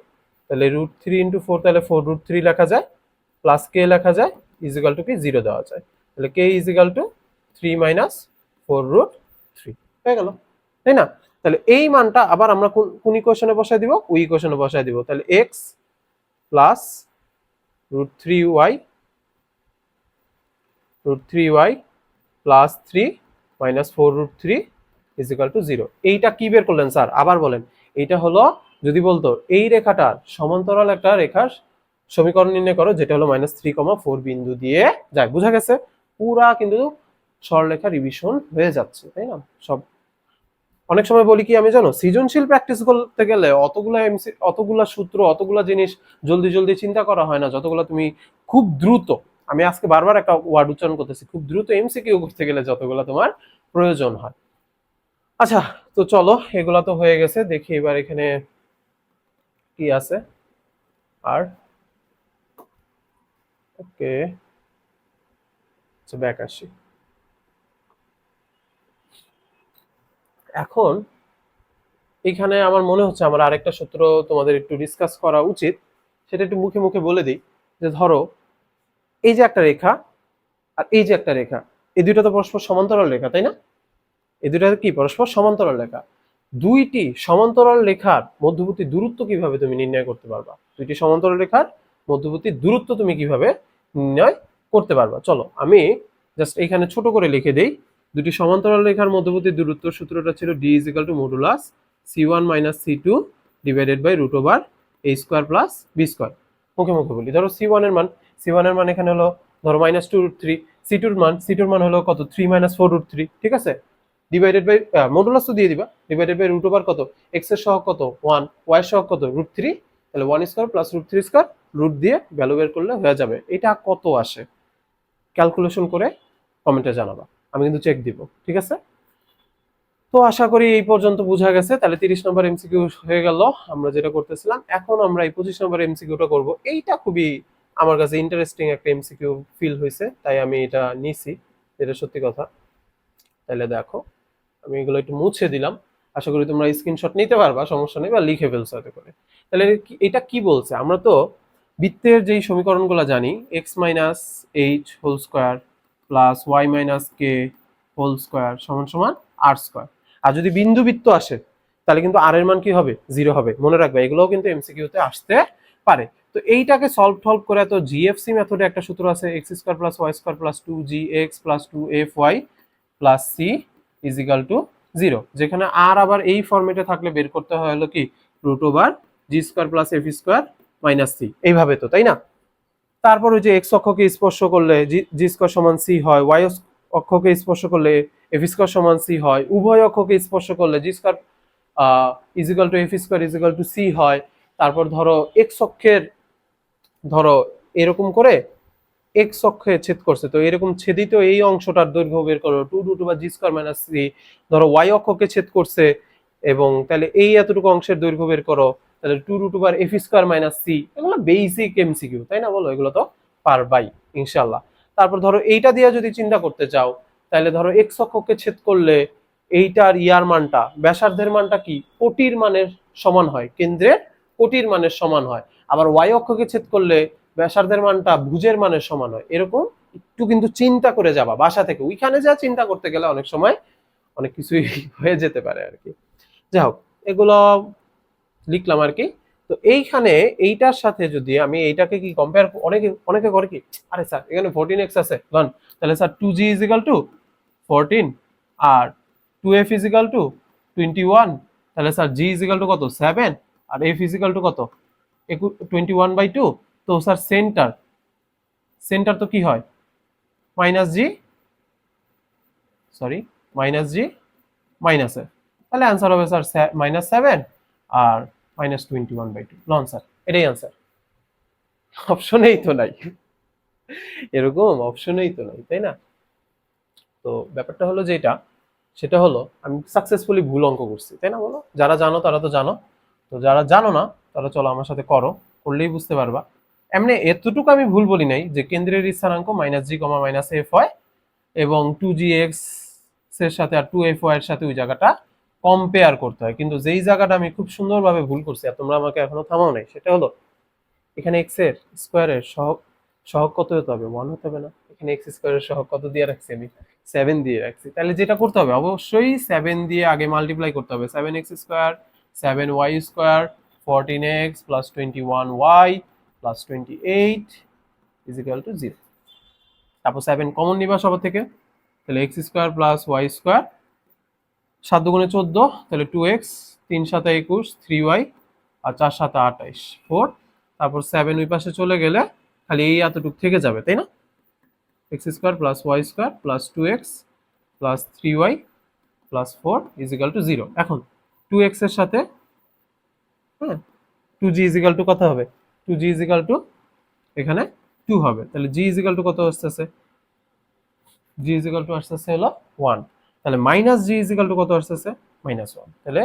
তাহলে √3 × 4 তাহলে 4√3 লেখা যায়, প্লাস কে লেখা যায় ইজিক্যাল টু কি 0 দেওয়া যায়। তাহলে কে ইজিক্যাল টু 3 - 4√3 হয়ে গেল, তাই না? তাহলে এই মানটা আবার আমরা কোন ইকুয়েশনে বসায় দিব, ওই ইকুয়েশনে বসায় দিব। তাহলে x plus √3y plus 3 - 4√3 is equal to 0। এইটা কি বের করলেন স্যার, আবার বলেন। এইটা হলো, যদি বলতো এই রেখাটার সমান্তরাল একটা রেখার সমীকরণ নির্ণয় করো যেটা হলো -3,4 বিন্দু দিয়ে যায়। বুঝা গেছে? পুরা কিন্তু সরলরেখা রিভিশন হয়ে যাচ্ছে, তাই না? সব অনেক সময় বলি কি আমি জানো, সৃজনশীল প্র্যাকটিস করতে গেলে অতগুলা সূত্র, অতগুলা জিনিস জলদি জলদি চিন্তা করা হয় না, যতগুলা তুমি খুব দ্রুত, আমি আজকে বারবার একটা ওয়ার্ড উচ্চারণ করতেছি, খুব দ্রুত এমসিকিউ করতে গেলে যতগুলা তোমার প্রয়োজন হয়। আচ্ছা, তো চলো, এগুলা তো হয়ে গেছে। দেখি এবার এখানে কি আছে। আর ওকে, আচ্ছা ব্যাক আসি। এখন এখানে আমার মনে হচ্ছে আমার আরেকটা সূত্র তোমাদের একটু ডিসকাস করা উচিত, সেটা একটু মুখে মুখে বলে দিই। যে ধরো এই যে একটা রেখা আর এই যে একটা রেখা, এই দুইটা তো পরস্পর সমান্তরাল রেখা, তাই না? এই দুইটা কি পরস্পর সমান্তরাল রেখা? দুইটি সমান্তরাল রেখার মধ্যবর্তী দূরত্ব কিভাবে তুমি নির্ণয় করতে পারবা? দুইটি সমান্তরাল রেখার মধ্যবর্তী দূরত্ব তুমি কিভাবে নির্ণয় করতে পারবা? চলো আমি জাস্ট এখানে ছোট করে লিখে দেই। দুটি সমান্তরাল রেখার মধ্যবর্তী দূরত্ব সূত্রটা ছিল d = modulus c1 - c2 divided by √a² plus b²। মুখে মুখে বলি, ধরো c1 এর মান এখানে হলো ধরো -2√3, c2 এর মান হলো কত 3 - 4√3, ঠিক আছে? ডিভাইডেড বাই মডুলাস তো দিয়ে দিবা, ডিভাইডেড বাই √ওভার কত, x এর সহগ কত 1, y এর সহগ কত √3, তাহলে 1² প্লাস √3² রুট দিয়ে ভ্যালু বের করলে হয়ে যাবে। এটা কত আসে ক্যালকুলেশন করে কমেন্টে জানাবা, আমি কিন্তু চেক দিব, ঠিক আছে? তো আশা করি এই পর্যন্ত বোঝা গেছে। তাহলে 30 নম্বর এমসিকিউ হয়ে গেল আমরা যেটা করতেছিলাম। এখন আমরা এই 25 নম্বর এমসিকিউটা করব। এইটা খুবই আমার কাছে ইন্টারেস্টিং একটা এমসিকিউ ফিল হয়েছে, তাই আমি এটা নিছি, এটা সত্যি কথা। তাহলে দেখো আমি এগুলো একটু মুছে দিলাম, আশা করি তোমরা স্ক্রিনশট নিতে পারবা, সমস্যা নেই, বা লিখে ফেলছো এতে করে। তাহলে এটা কি বলছে, আমরা তো বৃত্তের যেই সমীকরণগুলো জানি, x - h² plus y - k² সমান r²। আর যদি বিন্দু বৃত্ত আসে তাহলে কিন্তু আর এর মান কি হবে 0 হবে। মনে রাখবে এগুলোও কিন্তু এমসিকিউতে আসতে পারে। তো এইটাকে সলভ করে, তো জিএফসি মেথডে একটা সূত্র আছে, x² plus y² plus 2gx plus 2fy plus c is equal to 0, যেখানে আর আবার এই ফরম্যাটে থাকলে বের করতে হয় হলো কি √g² plus f² minus c, এইভাবে তো, তাই না? তারপর ওই যে এক্স অক্ষকে স্পর্শ করলে g² সমান c হয়, y অক্ষকে স্পর্শ করলে f² সমান c হয়, উভয় অক্ষকে স্পর্শ করলে g² is equal to f² is equal to c হয়। তারপর ধরো এক্স অক্ষের, ধরো এরকম করে এক্স অক্ষে ছেদ করছে, তো এরকম ছেদিত এই অংশটার দৈর্ঘ্য বের করো 2√g² মাইনাস c। ধরো ওয়াই অক্ষকে ছেদ করছে এবং তাহলে এই এতটুকু অংশের দৈর্ঘ্য বের করো, তাহলে 2√f² মাইনাস c। এগুলো বেসিক এমসিকিউ, তাই না? বলো, এগুলো তো পারবাই ইনশাল্লাহ। তারপর ধরো এইটা দিয়ে যদি চিন্তা করতে চাও, তাহলে ধরো এক্স অক্ষকে ছেদ করলে এইটার ইয়ার মানটা, ব্যাসার্ধের মানটা কি কোটির মানের সমান হয়, কেন্দ্রের কোটির মানের সমান হয়। আবার ওয়াই অক্ষকে ছেদ করলে ব্যাসার্ধের মানটা ভুজের মানের সমান হয়। এরকম একটু কিন্তু চিন্তা করে যাবা বাসা থেকে, ওইখানে যা চিন্তা করতে গেলে অনেক সময় অনেক কিছুই হয়ে যেতে পারে আর কি। যাই হোক, এগুলো লিখলাম আর কি। তো এইখানে এইটার সাথে যদি আমি এইটাকে কি কম্পেয়ার, অনেকে অনেকে করে কি, আরে স্যার এখানে 14x আছে, তাহলে স্যার 2g ইজিক্যাল টু 14 আর 2f ইজিক্যাল টু 21, তাহলে স্যার g ইজিক্যাল টু কত 7 আর f ইজিক্যাল টু কত 21/2। তো স্যার সেন্টার তো কি হয় -g মাইনাস f, তাহলে অ্যান্সার হবে স্যার -7 আর -21/2। নন স্যার, এটাই অ্যান্সার, অপশনেই তো নাই। এরকম অপশনই তো নাই, তাই না? তো ব্যাপারটা হলো যেটা, সেটা হলো আমি সাকসেসফুলি ভুল অঙ্ক করছি, তাই না? বলো, যারা জানো তারা তো জানো, তো যারা জানো না তারা চলো আমার সাথে করো, করলেই বুঝতে পারবা। এমনি এতটুকু আমি ভুল বলি নাই যে কেন্দ্রের স্থানাঙ্ক মাইনাস জি কমা মাইনাস এফ হয় এবং টু জি এক্স এর সাথে আর টু এফ ওয়াই এর সাথে ওই জায়গাটা কম্পেয়ার করতে হয়, কিন্তু যেই জায়গাটা আমি খুব সুন্দরভাবে ভুল করছি আর তোমরা আমাকে এখনো থামাও নাই, সেটা হলো এখানে এক্স এর স্কোয়ারের সহগ, সহগ কত হতে হবে? 1 হতে হবে না? এখানে এক্স স্কোয়ারের সহগ কত দিয়ে রাখছি আমি? 7 দিয়ে রাখছি। তাহলে যেটা করতে হবে অবশ্যই 7 দিয়ে আগে মাল্টিপ্লাই করতে হবে। 7x square, 7y square, 14x plus 21y plus 28 is equal to 0। তারপর 7 কমন নিবা সবার থেকে, তাহলে x square plus y square, 7 দুগুণে 14, তাহলে 2x, 3 সাথে 21, 3y, আর 4 সাথে 28, 4। তারপর 7 ওই পাশে চলে গেলে খালি এই এতটুকু থেকে যাবে, তাই না? X square plus y square plus 2x plus 3y plus 4 is equal to 0। এখন 2x এর সাথে, হ্যাঁ, 2g ইজ ইকাল টু কত হবে? 2g ইজ ইকাল টু এখানে 2 হবে, তাহলে g ইজ ইকাল টু কত আসতেছে? g ইজ ইকাল টু আসতেছে হলো 1। তাহলে minus g is equal two কত আসতেছে? -1। তাহলে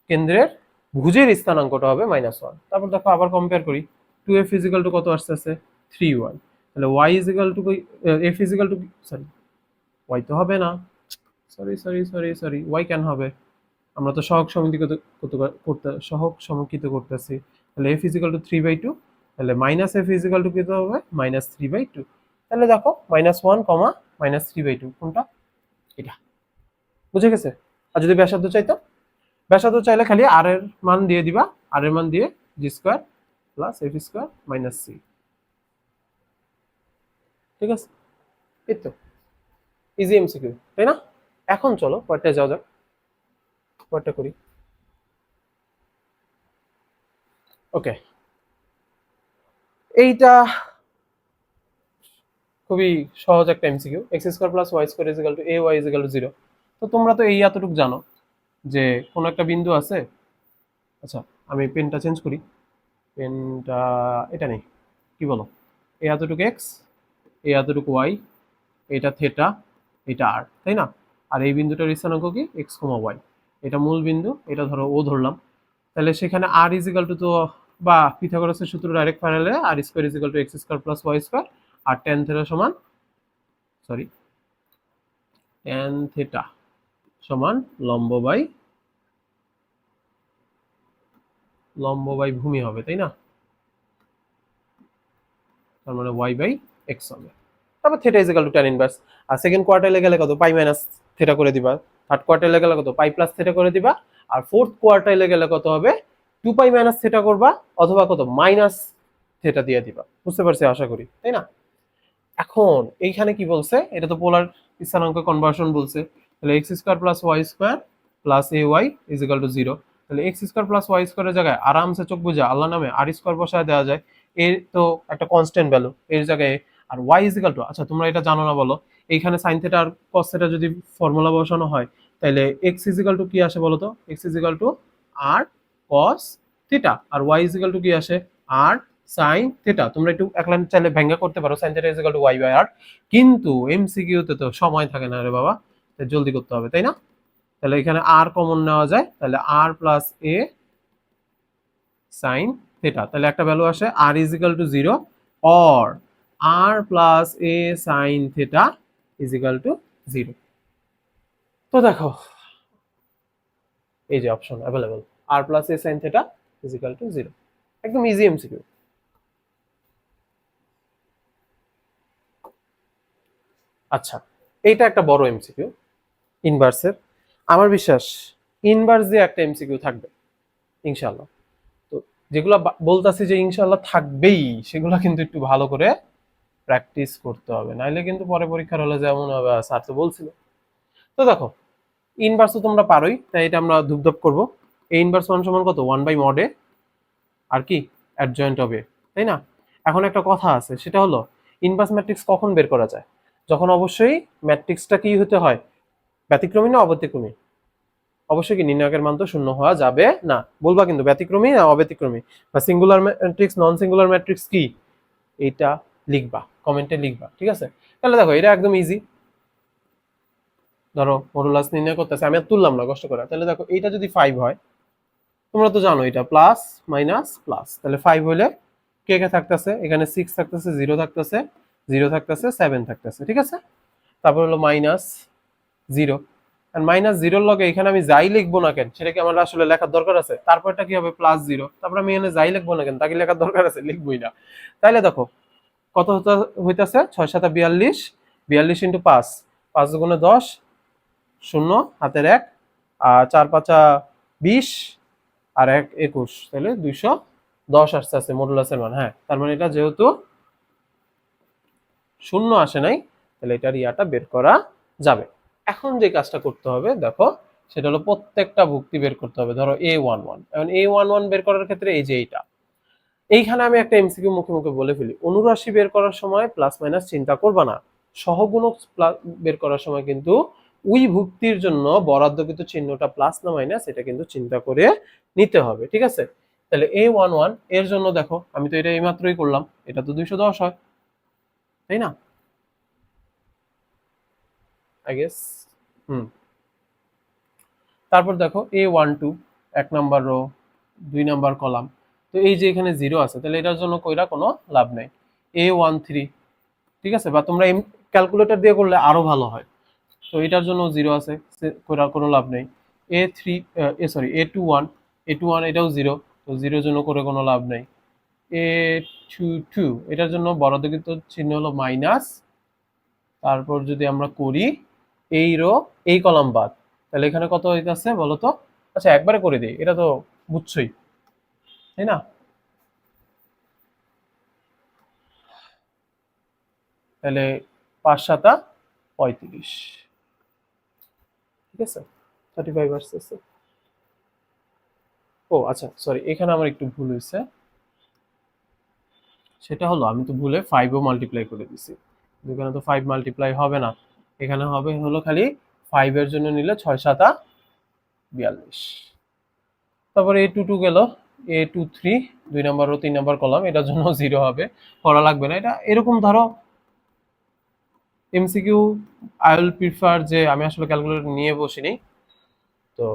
কেন্দ্রের ভুজের স্থানাঙ্কটা হবে -1। তারপর দেখো আবার কম্পেয়ার করি, 2f ইজ ইকাল টু কত আসতেছে? 3y। তাহলে y is equal two, f is equal two, sorry y তো হবে না, sorry sorry sorry sorry, y কেন হবে? আমরা তো সহগ সমীকৃত করতে সহগ সমীকৃত করতেছি। তাহলে f ইজ ইকাল টু 3/2, তাহলে minus f is equal two কত হবে? -3/2। তাহলে দেখো -1 কমা -3/2 কোনটা? এটা। বুঝে গেছে? আর যদি ব্যাসার্ধ চাইতো, ব্যাসার্ধ চাইলে খালি আর এর মান দিয়ে দিবা, আর এর মান দিয়ে g square plus f square minus c. ঠিক আছে, এই তো ইজি এমসিকিউ, তাই না? এখন চলো পরেরটা যাওয়া যাক, পরেরটা করি। ওকে, এইটা খুবই সহজ একটা MCQ. X square plus y square is equal to a y is equal to 0। তো তোমরা তো এই এতটুকু জানো যে কোন একটা বিন্দু আছে। আচ্ছা, আমি পেনটা চেঞ্জ করি, পেনটা এটা নেই, কি বলো? এই এতটুকু এক্স, এই এতটুকু ওয়াই, এটা থিটা, এটা আর, তাই না? আর এই বিন্দুটার স্থানাঙ্ক কি? এক্স কমা ওয়াই। এটা মূল বিন্দু, এটা ধরো ও ধরলাম। তাহলে সেখানে আর ইজ ইকাল টু, তো বা পিথাগোরাসের সূত্র ডাইরেক্ট ফাইনালে r square is equal to x square plus y square, আর টেন থিটা সমান, সরি, টেন থিটা সমান লম্ব বাই ভূমি হবে, তাই না? তার মানে ওয়াই বাই এক্স হবে। তারপর theta is equal to tan inverse. আর সেকেন্ড কোয়ার্টাইলে গেলে কত? পাই মাইনাস থিটা করে দিবা। থার্ড কোয়ার্টাইলে গেলে কত? পাই প্লাস থিটা করে দিবা। আর ফোর্থ কোয়ার্টাইলে গেলে কত হবে? 2 পাই মাইনাস থিটা করবা, অথবা কত? মাইনাস থিটা দিয়ে দিবা। বুঝতে পারছি আশা করি, তাই না? এখন এইখানে কি বলছে? এটা তো পোলার স্থানাঙ্ক কনভার্সন বলছে। তাহলে x square plus y square plus a y is equal to 0। তাহলে এক্স স্কোয়ার প্লাস ওয়াই স্কোয়ারের জায়গায় আরামসে চোখ বুঝে আল্লাহ নামে আর স্কোয়ার বসায় দেওয়া যায়। এর তো একটা কনস্ট্যান্ট ভ্যালু, এর জায়গায়। আর ওয়াই ইজ ইকাল টু, আচ্ছা তোমরা এটা জানো না বলো, এইখানে সাইন থিটা আর কস থিটা যদি ফর্মুলা বসানো হয়, তাহলে এক্স ইজ ইকাল টু কি আসে বলো তো? X is equal to r cos theta, আর ওয়াই ইজ ইকাল টু কি আসে? R sine theta. তোমরা একটু এক লাইন চাইলে ভেঙে করতে পারো, sine theta is equal to y by r. কিন্তু এমসিকিউ তে তো সময় থাকে না রে বাবা, তাই জলদি করতে হবে, তাই না? তাহলে এখানে আর কমন নেওয়া যায়, তাহলে r plus a sine theta, তাহলে একটা ভ্যালু আসে r is equal to 0, or r plus a sine theta is equal to 0। তো দেখো এই যে option available, r plus a sine theta is equal to 0, একদম ইজি এমসিকিউ। আচ্ছা, এইটা একটা বড় এমসিকিউ ইনভার্সের। আমার বিশ্বাস ইনভার্স দিয়ে একটা এমসিকিউ থাকবে ইনশাআল্লাহ। তো যেগুলো বলতাছি যে ইনশাআল্লাহ থাকবেই, সেগুলো কিন্তু একটু ভালো করে প্র্যাকটিস করতে হবে, নাইলে কিন্তু পরে পরীক্ষার হলে যেমন হবে, স্যার তো বলছিল। তো দেখো ইনভার্স তো তোমরা পারোই, তাই এটা আমরা ধুপধাপ করব। এ ইনভার্স ওয়ান সমান কত? 1 বাই মড এ, আর কি অ্যাডজয়েন্ট হবে, তাই না? এখন একটা কথা আছে, সেটা হলো ইনভার্স ম্যাট্রিক্স কখন বের করা যায়? যখন অবশ্যই ম্যাট্রিক্সটা কি হতে হয়? ব্যতিক্রমী না অব্যতিক্রমী? অবশ্যই কি নির্ণায়কের মান তো শূন্য হওয়া যাবে না। বলবা কিন্তু ব্যতিক্রমী না অব্যতিক্রমী, বা singular matrix non singular matrix কি? এটা লিখবা, কমেন্টে লিখবা, ঠিক আছে? তাহলে দেখো এটা একদম ইজি। ধরো মডুলাস নির্ণয় করতেছে, আমি আর তুললাম না কষ্ট করে। তাহলে দেখো এইটা যদি 5 হয়, তোমরা তো জানো এটা প্লাস মাইনাস প্লাস, তাহলে 5 হলে কে কে থাকতেছে, এখানে 6 থাকতেছে, 0 থাকতেছে, 0 থাকতেছে, 7 থাকতেছে, ঠিক আছে? তারপর হলো মাইনাস 0, আর মাইনাস 0 লগে এখানে আমি যাই লিখবো না কেন, সেটা কি আমার আসলে লেখার দরকার আছে? তারপরটা কি হবে, প্লাস 0, তারপর আমি এখানে যাই লিখবো না কেন, তাকে লেখার দরকার আছে? লিখবই না। তাইলে দেখো কত হইতাছে, 6 7 42, 42 ইন্টু 5, 5 গুণে 10, 0 হাতের 1, আর 4 5 20, আর 1 21, তাহলে 210 আসতে আছে মডুলাসের মান। হ্যাঁ, তার মানে এটা যেহেতু শূন্য আসে নাই, তাহলে এটার ইয়াটা বের করা যাবে। এখন যে কাজটা করতে হবে দেখো, সেটা হলো প্রত্যেকটা ভুক্তি বের করতে হবে। ধরো A11, এখন A11 বের করার ক্ষেত্রে এই যে এইটা, এইখানে আমি একটা এমসিকিউ মুখে মুখে বলে ফেলি, অনুরাশি বের করার সময় প্লাস মাইনাস চিন্তা করবা না, সহগুণক বের করার সময় কিন্তু ওই ভুক্তির জন্য বরাদ্দকৃত চিহ্নটা প্লাস না মাইনাস এটা কিন্তু চিন্তা করে নিতে হবে, ঠিক আছে? তাহলে A11 এর জন্য দেখো, আমি তো এটা এইমাত্রই করলাম, এটা তো 210 হয়, তাই না? I guess. হুম। তারপর দেখো A12, 1 number rho, 2 number column, তো এই যে এখানে 0 আছে, তাহলে এটার জন্য কইরা কোনো লাভ নাই। A13, ঠিক আছে, বা তোমরা ক্যালকুলেটর দিয়ে করলে আরো ভালো হয়। তো এটার জন্য 0 আছে, করার কোনো লাভ নেই। A3, সরি A21, A21 এটাও 0, তো 0 জন্য করে কোনো লাভ নেই। A22, এটার জন্য বরাদ্দকৃত চিহ্ন হলো মাইনাস, তারপর যদি আমরা করি এই রো এই কলাম বাদ, তাহলে এখানে কত হইতাছে বলো তো? আচ্ছা একবারে করে দিই, এটা তো বুঝছই, তাই না? তাহলে 5 7 35, ঠিক আছে, 35 আসতেছে। ও আচ্ছা সরি, এখানে আমার একটু ভুল হয়েছে, সেটা হলো আমি তো ভুলে 5ও মাল্টিপ্লাই করে দিছি, এখানে তো 5 মাল্টিপ্লাই হবে না, এখানে হবে হলো খালি 5 এর জন্য নিলে 6 7 42। তারপরে A22 গেল, A23, 2 নাম্বার ও 3 নাম্বার কলাম, এটার জন্য 0 হবে, করা লাগবে না। এটা এরকম ধরো এমসিকিউ আই উইল প্রিফার যে আমি আসলে ক্যালকুলেটর নিয়ে বসিনি, তো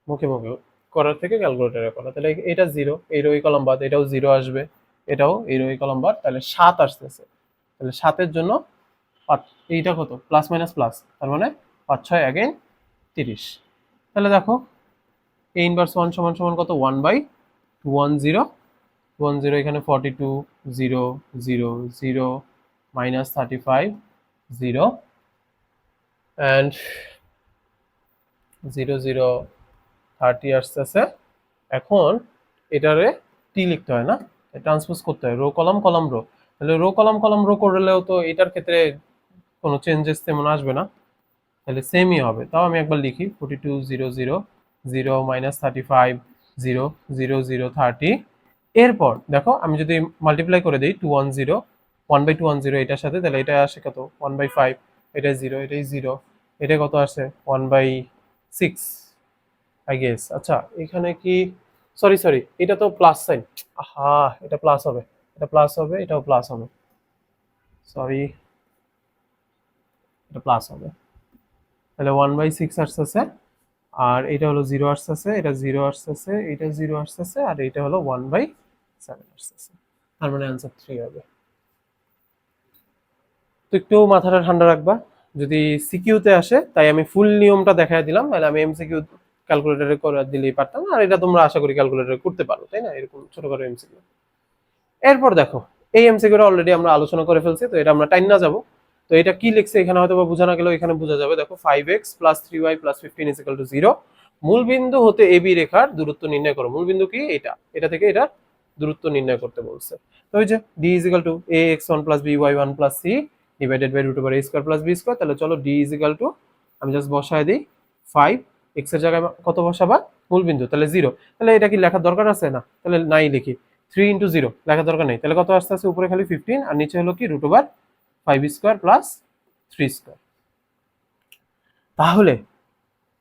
মুখে মুখে করার থেকে ক্যালকুলেটরে করা। তাহলে এটা 0, এই রোই কলাম বাদ, এটাও 0 আসবে, এটাও এই রোই কলাম বাদ, তাহলে 7 আসতেছে। তাহলে 7 এর জন্য এইটা কত, প্লাস মাইনাস প্লাস, তার মানে 5 6 এগেইন 30। তাহলে দেখো এ ইনভার্স 1 সমান সমান কত, 1/10, 10 এখানে 42, 0 0 0, মাইনাস 35, 0, অ্যান্ড 0 0 30 আসতেছে। এখন এটারে টি লিখতে হয় না, ট্রান্সপোজ করতে হয়, রো কলাম কলাম রো, তাহলে রো কলাম কলাম রো করলেও তো এটার ক্ষেত্রে কোনো চেঞ্জেস তেমন আসবে না, তাহলে সেমই হবে। তাও আমি একবার লিখি, 42 0 0 0, মাইনাস 35, 0 0 0 30। এরপর দেখো আমি যদি মাল্টিপ্লাই করে দিই 210, 1/210 এটার সাথে, তাহলে এটা আসে কত, 1/5, এটা 0, এটাই 0, এটা কত আসে 1/6 আই গেস। আচ্ছা এখানে কি, সরি সরি, এটা তো প্লাস সাইন, আহা এটা প্লাস হবে, এটা প্লাস হবে, এটাও প্লাস হবে, সরি এটা প্লাস হবে, তাহলে 1/6 আসতেছে, আর এটা হলো 0 আসতেছে, এটা 0 আসতেছে, এটা 0 আসতেছে, আর এটা হলো 1/7 আসতেছে, তার মানে অ্যান্সার 3 হবে। তো একটু মাথাটা ঠান্ডা রাখবা, যদি সিকিউতে আসে তাই আমি ফুল নিয়মটা দেখাই দিলাম, তাহলে আমি এমসিকিউ ক্যালকুলেটরে করে দিলেই পারতাম, আর এটা তোমরা আশা করি ক্যালকুলেটরে করতে পারো, তাই না, এরকম ছোটখাটো এমসিকিউ। এরপর দেখো এই এমসিকিউটা অলরেডি আমরা আলোচনা করে ফেলছি, তো এটা আমরা টাইম না যাবো। তো এটা কি লিখছে এখানে হয়তো বা বোঝা না গেলেও এখানে বোঝা যাবে, দেখো 5x + 3y + 15 = 0, মূলবিন্দু হতে এবি রেখার দূরত্ব নির্ণয় করো। মূলবিন্দু কি, এটা, এটা থেকে এটা দূরত্ব নির্ণয় করতে বলছে। তো ওই যে d = ax1 + by1 + c /√a² + b², তাহলে চলো d আমি জাস্ট বসায় দিই 5, x এর জায়গায় কত বসাবা, মূলবিন্দু, তাহলে 0, তাহলে এটা কি লেখার দরকার আছে না, তাহলে নাই লিখি, 3 × 0 লেখার দরকার নেই, তাহলে কত আসতে আছে, উপরে খালি 15 আর নিচে হলো কি √5² + 3²। তাহলে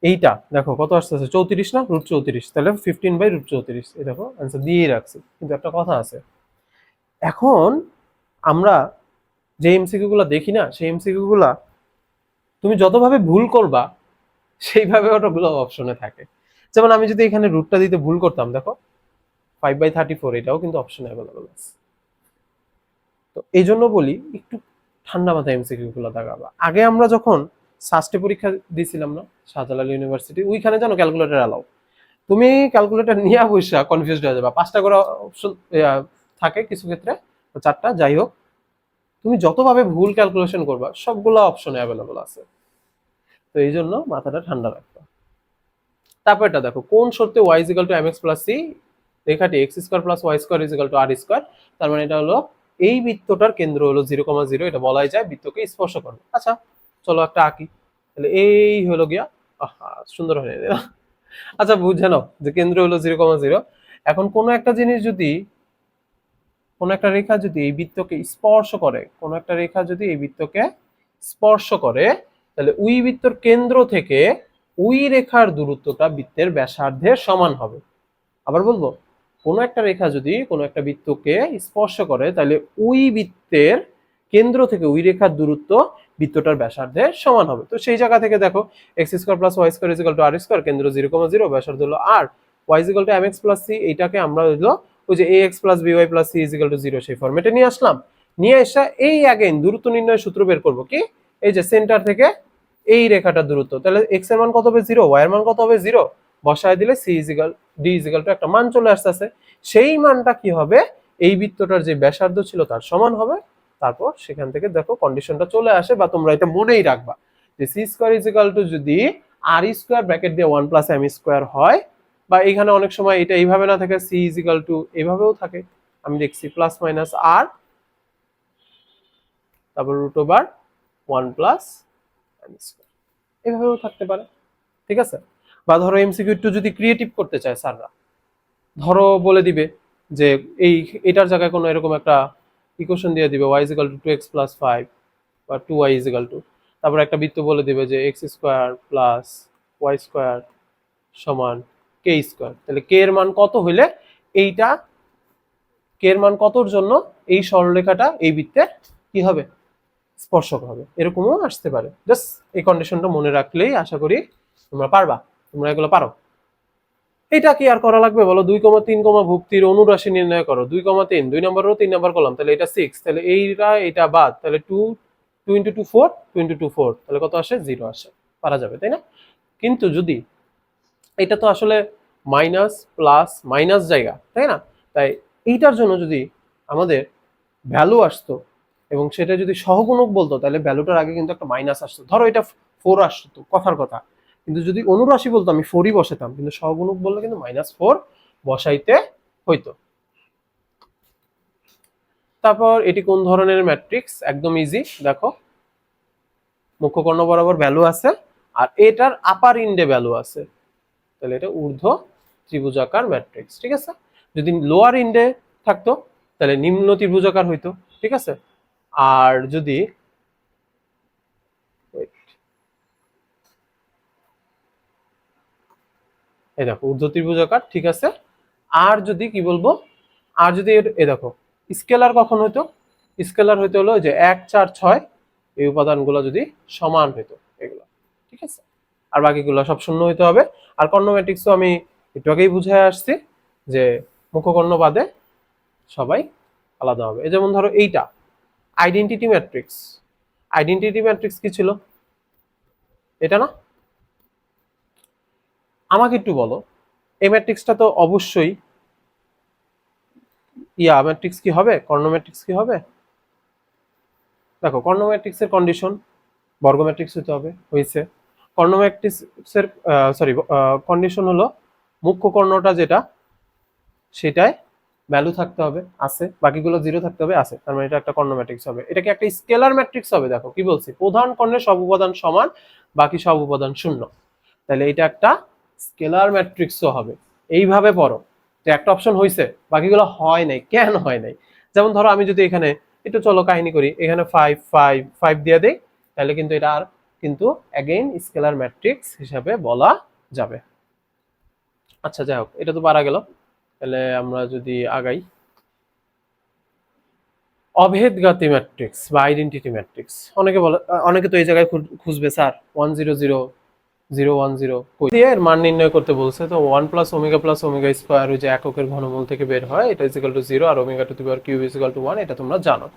এইটা দেখো কত আসতেছে, 34 না, √34, তাহলে 15/√34, এই দেখো অ্যান্সার দিয়ে রাখছি। কিন্তু একটা কথা আছে, এখন আমরা যে এমসিকিউ গুলা দেখি না, সেই এমসিকিউ গুলা তুমি যতভাবে ভুল করবা সেইভাবে ওটাগুলো অপশনে থাকে। যেমন আমি যদি এখানে রুটটা দিতে ভুল করতাম, দেখো 5/34 এটাও কিন্তু অপশনে অ্যাভেলেবল আছে। তো এই জন্য বলি একটু ঠান্ডা মাথায় এমসিকিউ গুলো দেখাবা। আগে আমরা যখন সাস্টে পরীক্ষা দিয়েছিলাম না শাহজালাল ইউনিভার্সিটি, ওইখানে জানো ক্যালকুলেটর অ্যালাউ। তুমি ক্যালকুলেটর নিয়ে বসে কনফিউজড হয়ে যাবা। 5টা করে অপশন থাকে কিছু ক্ষেত্রে, 4টা যাই হোক, তুমি যতভাবে ভুল ক্যালকুলেশন করবা সবগুলো অপশনে অ্যাভেলেবল আছে। তো এই জন্য মাথাটা ঠান্ডা রাখবা। তারপর এটা দেখো, কোন শর্তে y mx + c রেখাটি x² + y² r²। তার মানে এটা হলো এই বৃত্তটার কেন্দ্র হলো 0,0, এটা বলাই যায় বৃত্তকে স্পর্শ করবে। আচ্ছা চলো একটা আঁকি। তাহলে এই হলো গিয়া, আহা সুন্দর হয়ে গেল। আচ্ছা বুঝে নাও যে কেন্দ্র হলো 0,0। এখন কোন একটা জিনিস যদি, কোন একটা রেখা যদি এই বৃত্তকে স্পর্শ করে, কোন একটা রেখা যদি এই বৃত্তকে স্পর্শ করে, তাহলে ওই বৃত্তর কেন্দ্র থেকে ওই রেখার দূরত্বটা বৃত্তের ব্যাসার্ধের সমান হবে। আবার বলবো, কোন একটা রেখা যদি কোন একটা বৃত্তকে স্পর্শ করে, তাহলে ওই বৃত্তের কেন্দ্র থেকে ওই রেখার দূরত্ব বৃত্তটার ব্যাসার্ধের সমান হবে। তো সেই জায়গা থেকে দেখো x² + y² r², কেন্দ্র 0,0, ব্যাসার্ধ হলো r, y mx + c, এইটাকে আমরা হলো ওই যে ax + by + c = 0 সেই ফরম্যাটে নিয়ে আসলাম। নিয়ে এসে এই অ্যাগেইন দূরত্ব নির্ণয়ের সূত্র বের করব কি, এই যে সেন্টার থেকে এই রেখাটার দূরত্ব। তাহলে x এর মান কত হবে 0, y এর মান কত হবে 0, বসায় দিলে c d একটা মান চলে আসতেছে। সেই মানটা কি হবে, এই বৃত্তটার যে ব্যাসার্ধ ছিল তার সমান হবে। তারপর সেখান থেকে দেখো কন্ডিশনটা চলে আসে, বা তোমরা এটা মনেই রাখবা যে c² যদি r² ব্র্যাকেট দিয়ে 1 + m² হয়, বা এখানে অনেক সময় এটা এইভাবে না থাকে, c এইভাবেও থাকে, আমি দেখছি ± r তারপর √1 + m², এভাবেও থাকতে পারে। ঠিক আছে। বা ধরো এমসিকিউ একটু যদি ক্রিয়েটিভ করতে চায় স্যাররা, ধরো বলে দিবে যে এই এটার জায়গায় কোনো এরকম একটা ইকুয়েশন দিয়ে দিবে y = 2x + 5 বা 2y = তারপর একটা বৃত্ত বলে দিবে যে x² + y² = k²। তাহলে k এর মান কত হইলে এইটা, k এর মান কতর জন্য এই সরলরেখাটা এই বৃত্তের কি হবে, স্পর্শক হবে। এরকমও আসতে পারে। জাস্ট এই কন্ডিশনটা মনে রাখলেই আশা করি তোমরা পারবা, তোমরা এগুলো পারো। এটা কি আর করা লাগবে বলো, 2,3, ভুক্তির অনুরাশি নির্ণয় করো। 2,3, 2 নম্বর রো 3 নম্বর কলাম, তাহলে এটা 6, তাহলে এইটা এটা বাদ, তাহলে 2 2 × 2 4, 2 × 2 4, তাহলে কত আসে, 0 আসে। পারা যাবে তাই না? কিন্তু যদি এটা তো আসলে মাইনাস প্লাস মাইনাস জায়গা তাই না, তাই এইটার জন্য যদি আমাদের ভ্যালু আসতো এবং সেটা যদি সহগুণক বলতো, তাহলে ভ্যালুটার আগে কিন্তু একটা মাইনাস আসতো। ধরো এটা 4 আসতো কথার কথা, কিন্তু যদি অনুরাশি বলতো আমি 4ই বসাতাম, কিন্তু সহগুণক বললে কিন্তু -4 বসাইতে হইতো। তারপর এটি কোন ধরনের ম্যাট্রিক্স, একদম ইজি। দেখো মুখ্য কর্ণ বরাবর ভ্যালু আছে, আর এটার আপার ইন্ডে ভ্যালু আছে, তাহলে এটা ঊর্ধ্ব ত্রিভুজাকার ম্যাট্রিক্স। ঠিক আছে। যদি লোয়ার ইন্ডে থাকতো তাহলে নিম্ন ত্রিভুজাকার হইতো। ঠিক আছে। আর যদি এই দেখো ঊর্ধ্ব ত্রিভুজাকার, ঠিক আছে। আর যদি কি বলবো, আর যদি এ দেখো স্কেলার কখন হইতো, স্কেলার হইতে হলো যে 1 4 6 এই উপাদানগুলো যদি সমান হইতো এগুলো। ঠিক আছে। আর বাকিগুলো সব শূন্য হইতে হবে। আর কর্ণ ম্যাট্রিক্সও আমি একটু আগেই বুঝে আসছি যে মুখ্য কর্ণ বাদে সবাই আলাদা হবে। এই যেমন ধরো এইটা আইডেন্টিটি ম্যাট্রিক্স, আইডেন্টিটি ম্যাট্রিক্স কি ছিল, এটা না? আমাকে একটু বলো, এই ম্যাট্রিক্সটা তো অবশ্যই ম্যাট্রিক্স কি হবে, কর্ণ ম্যাট্রিক্স কি হবে? দেখো কর্ণ ম্যাট্রিক্সের কন্ডিশন বর্গ ম্যাট্রিক্স হতে হবে, হয়েছে। কর্ণ ম্যাট্রিক্সের সরি কন্ডিশন হলো মুখ্য কর্ণটা যেটা সেটায় ভ্যালু থাকতে হবে, আছে, বাকিগুলো 0 থাকতে হবে, আছে, তার মানে এটা একটা কর্ণ ম্যাট্রিক্স হবে। এটা কি একটা স্কেলার ম্যাট্রিক্স হবে? দেখো কি বলছি, প্রধান কর্ণের সব উপাদান সমান, বাকি সব উপাদান শূন্য, তাহলে এটা একটা স্কেলার ম্যাট্রিক্সও হবে। এইভাবে পড়ো। তো একটা অপশন হয়েছে, বাকিগুলো হয় নাই, কেন হয় নাই? যেমন ধরো আমি যদি এখানে একটু চলো কাহিনী করি, এখানে 5 5 5 দিয়ে দেই, তাহলে কিন্তু এটা আর কিন্তু অ্যাগেইন স্কেলার ম্যাট্রিক্স হিসাবে বলা যাবে। আচ্ছা যাই হোক, এটা তো পারা গেল। তাহলে আমরা যদি আগাই, অভেদঘাতী ম্যাট্রিক্স বা আইডেন্টিটি ম্যাট্রিক্স অনেকে বলে, অনেকে তো এই জায়গায় খুঁজবে স্যার 100 010 দিয়ে এর মান নির্ণয় করতে বলছে। তো 1 + ω + ω² ওই যে এককের ঘনমূল থেকে বের হয়, এটা is equal to 0 R ω⁴ is equal to 1, এটা তোমরা জানো।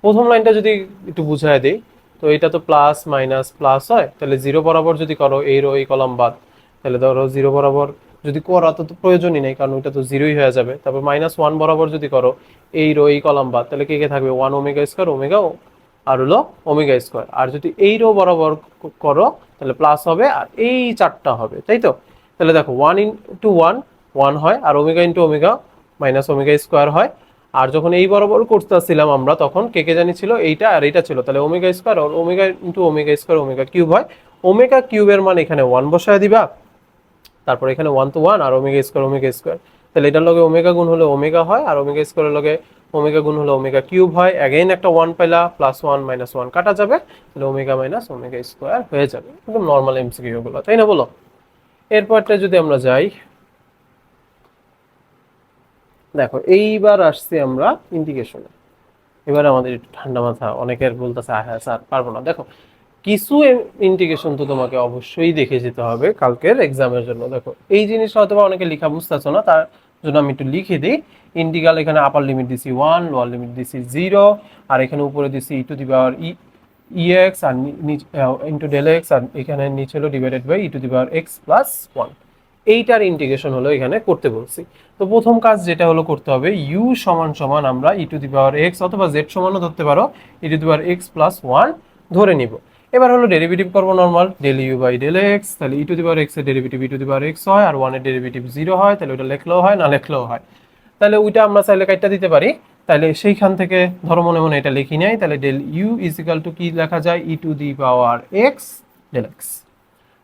প্রথম লাইনটা যদি একটু বুঝায় দিই, তো এটা তো প্লাস মাইনাস প্লাস হয়, তাহলে 0 বরাবর যদি করো এই রো এই কলাম বাদ, তাহলে ধরো 0 বরাবর যদি করা তো প্রয়োজনই নেই, কারণ ওইটা তো 0ই হয়ে যাবে। তারপর -1 বরাবর যদি করো এই রো এই কলাম বাদ, তাহলে কে কে থাকবে 1 ω², আর হলো ω²। আর যদি এই রো বরাবর করো তাহলে প্লাস হবে আর এই চারটা হবে, তাই তো? তাহলে দেখো 1 × 1 1 হয়, আর ω × ω -ω² হয়। আর যখন এই বরাবর করতেছিলাম আমরা, তখন কে কে জানি ছিল এইটা আর এইটা ছিল, তাহলে ω² আর ω × ω² ω³ হয়। ω³ এর মান এখানে 1 বসায় দিবা, তারপর এখানে 1 তো 1 আর ω² তাহলে এটার লগে ওমেগা গুণ হলে ওমেগা হয়, আর ω² এর লগে ওমেগা গুণ হলে ω³ হয়। অ্যাগেইন একটা 1 পাইলা, +1 -1 কাটা যাবে, তাহলে ω - ω² হয়ে যাবে। একদম নর্মাল এমসিকিউ গুলো, তাই না বলো? এরপরটা যদি আমরা যাই, দেখো এইবার আসছি আমরা ইন্টিগ্রেশনে। এবার আমাদের একটু ঠান্ডা মাথা, অনেকের বলতেছে হ্যাঁ স্যার পারবো না। দেখো কিছু ইন্টিগ্রেশন তো তোমাকে অবশ্যই দেখে যেতে হবে কালকের এক্সামের জন্য। দেখো এই জিনিসটা হয়তো বা অনেকে লেখা বুঝতেছো না, তার জন্য আমি একটু লিখে দিই। ইন্টিগ্রাল এখানে আপার লিমিট দিছি 1, লোয়ার লিমিট দিছি 0, আর এখানে উপরে দিছি e⁻ex আর ইন্টু ডেল এক্স, আর এখানে নিচে হলো ডিভাইডেড বাই e⁻x+1। এইটার ইন্টিগ্রেশন হলো এখানে করতে বলছি। তো প্রথম কাজ যেটা হলো করতে হবে, u সমান সমান আমরা e⁻x অথবা z সমানও ধরতে পারো e⁻x+1 ধরে নিব। এবার হলো ডেরিভেটিভ করব নরমাল ∂u/∂x, তাহলে e⁻x এর ডেরিভেটিভ e⁻x হয়, আর 1 এর ডেরিভেটিভ 0 হয়, তাহলে ওটা লেখলেও হয় না লেখলেও হয়। তাহলে ওইটা আমরা চাইলে কাটটা দিতে পারি। তাহলে সেইখান থেকে ধরো মনে মনে এটা লিখি নাই, তাহলে ∂u = কি লেখা যায় e⁻x⁻x।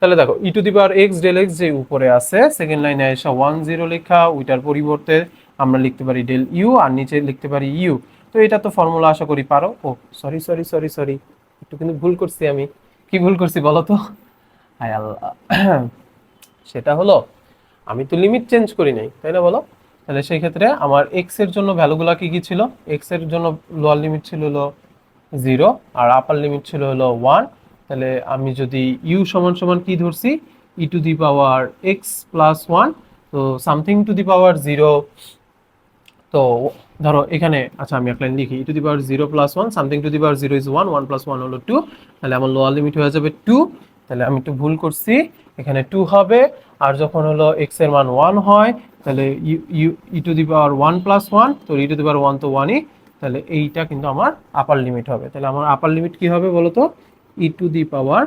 তাহলে দেখো e⁻x⁻x যে উপরে আছে সেকেন্ড লাইনে এসে 10 লেখা, ওইটার পরিবর্তে আমরা লিখতে পারি ∂u আর নিচে লিখতে পারি u। তো এটা তো ফর্মুলা আশা করি পারো। ও সরি সরি সরি সরি, একটু কিন্তু ভুল করছি আমি। কি ভুল করছি বলো তো? হায় আল্লাহ, সেটা হলো আমি তো লিমিট চেঞ্জ করি নাই, তাই না বলো? তাহলে সেই ক্ষেত্রে আমার এক্স এর জন্য ভ্যালুগুলো কি কি ছিল? এক্স এর জন্য লোয়ার লিমিট ছিল হলো 0 আর আপার লিমিট ছিল হলো 1। তাহলে আমি যদি ইউ সমান সমান কি ধরছি e⁻x+1, তো সামথিং টু দি পাওয়ার 0। তো ধরো এখানে আচ্ছা আমি এক লাইন লিখি e⁻0+1 something to the power 0 is 1, 1 + 1 হলো 2, তাহলে আমার লোয়ার লিমিট হয়ে যাবে 2। তাহলে আমি একটু ভুল করছি, এখানে 2 হবে। আর যখন হলো x এর মান 1 হয়, তাহলে e⁻1+1, তো e⁻1 তো 1ই, তাহলে এইটা কিন্তু আমার আপার লিমিট হবে। তাহলে আমার আপার লিমিট কি হবে বলো তো? e⁻,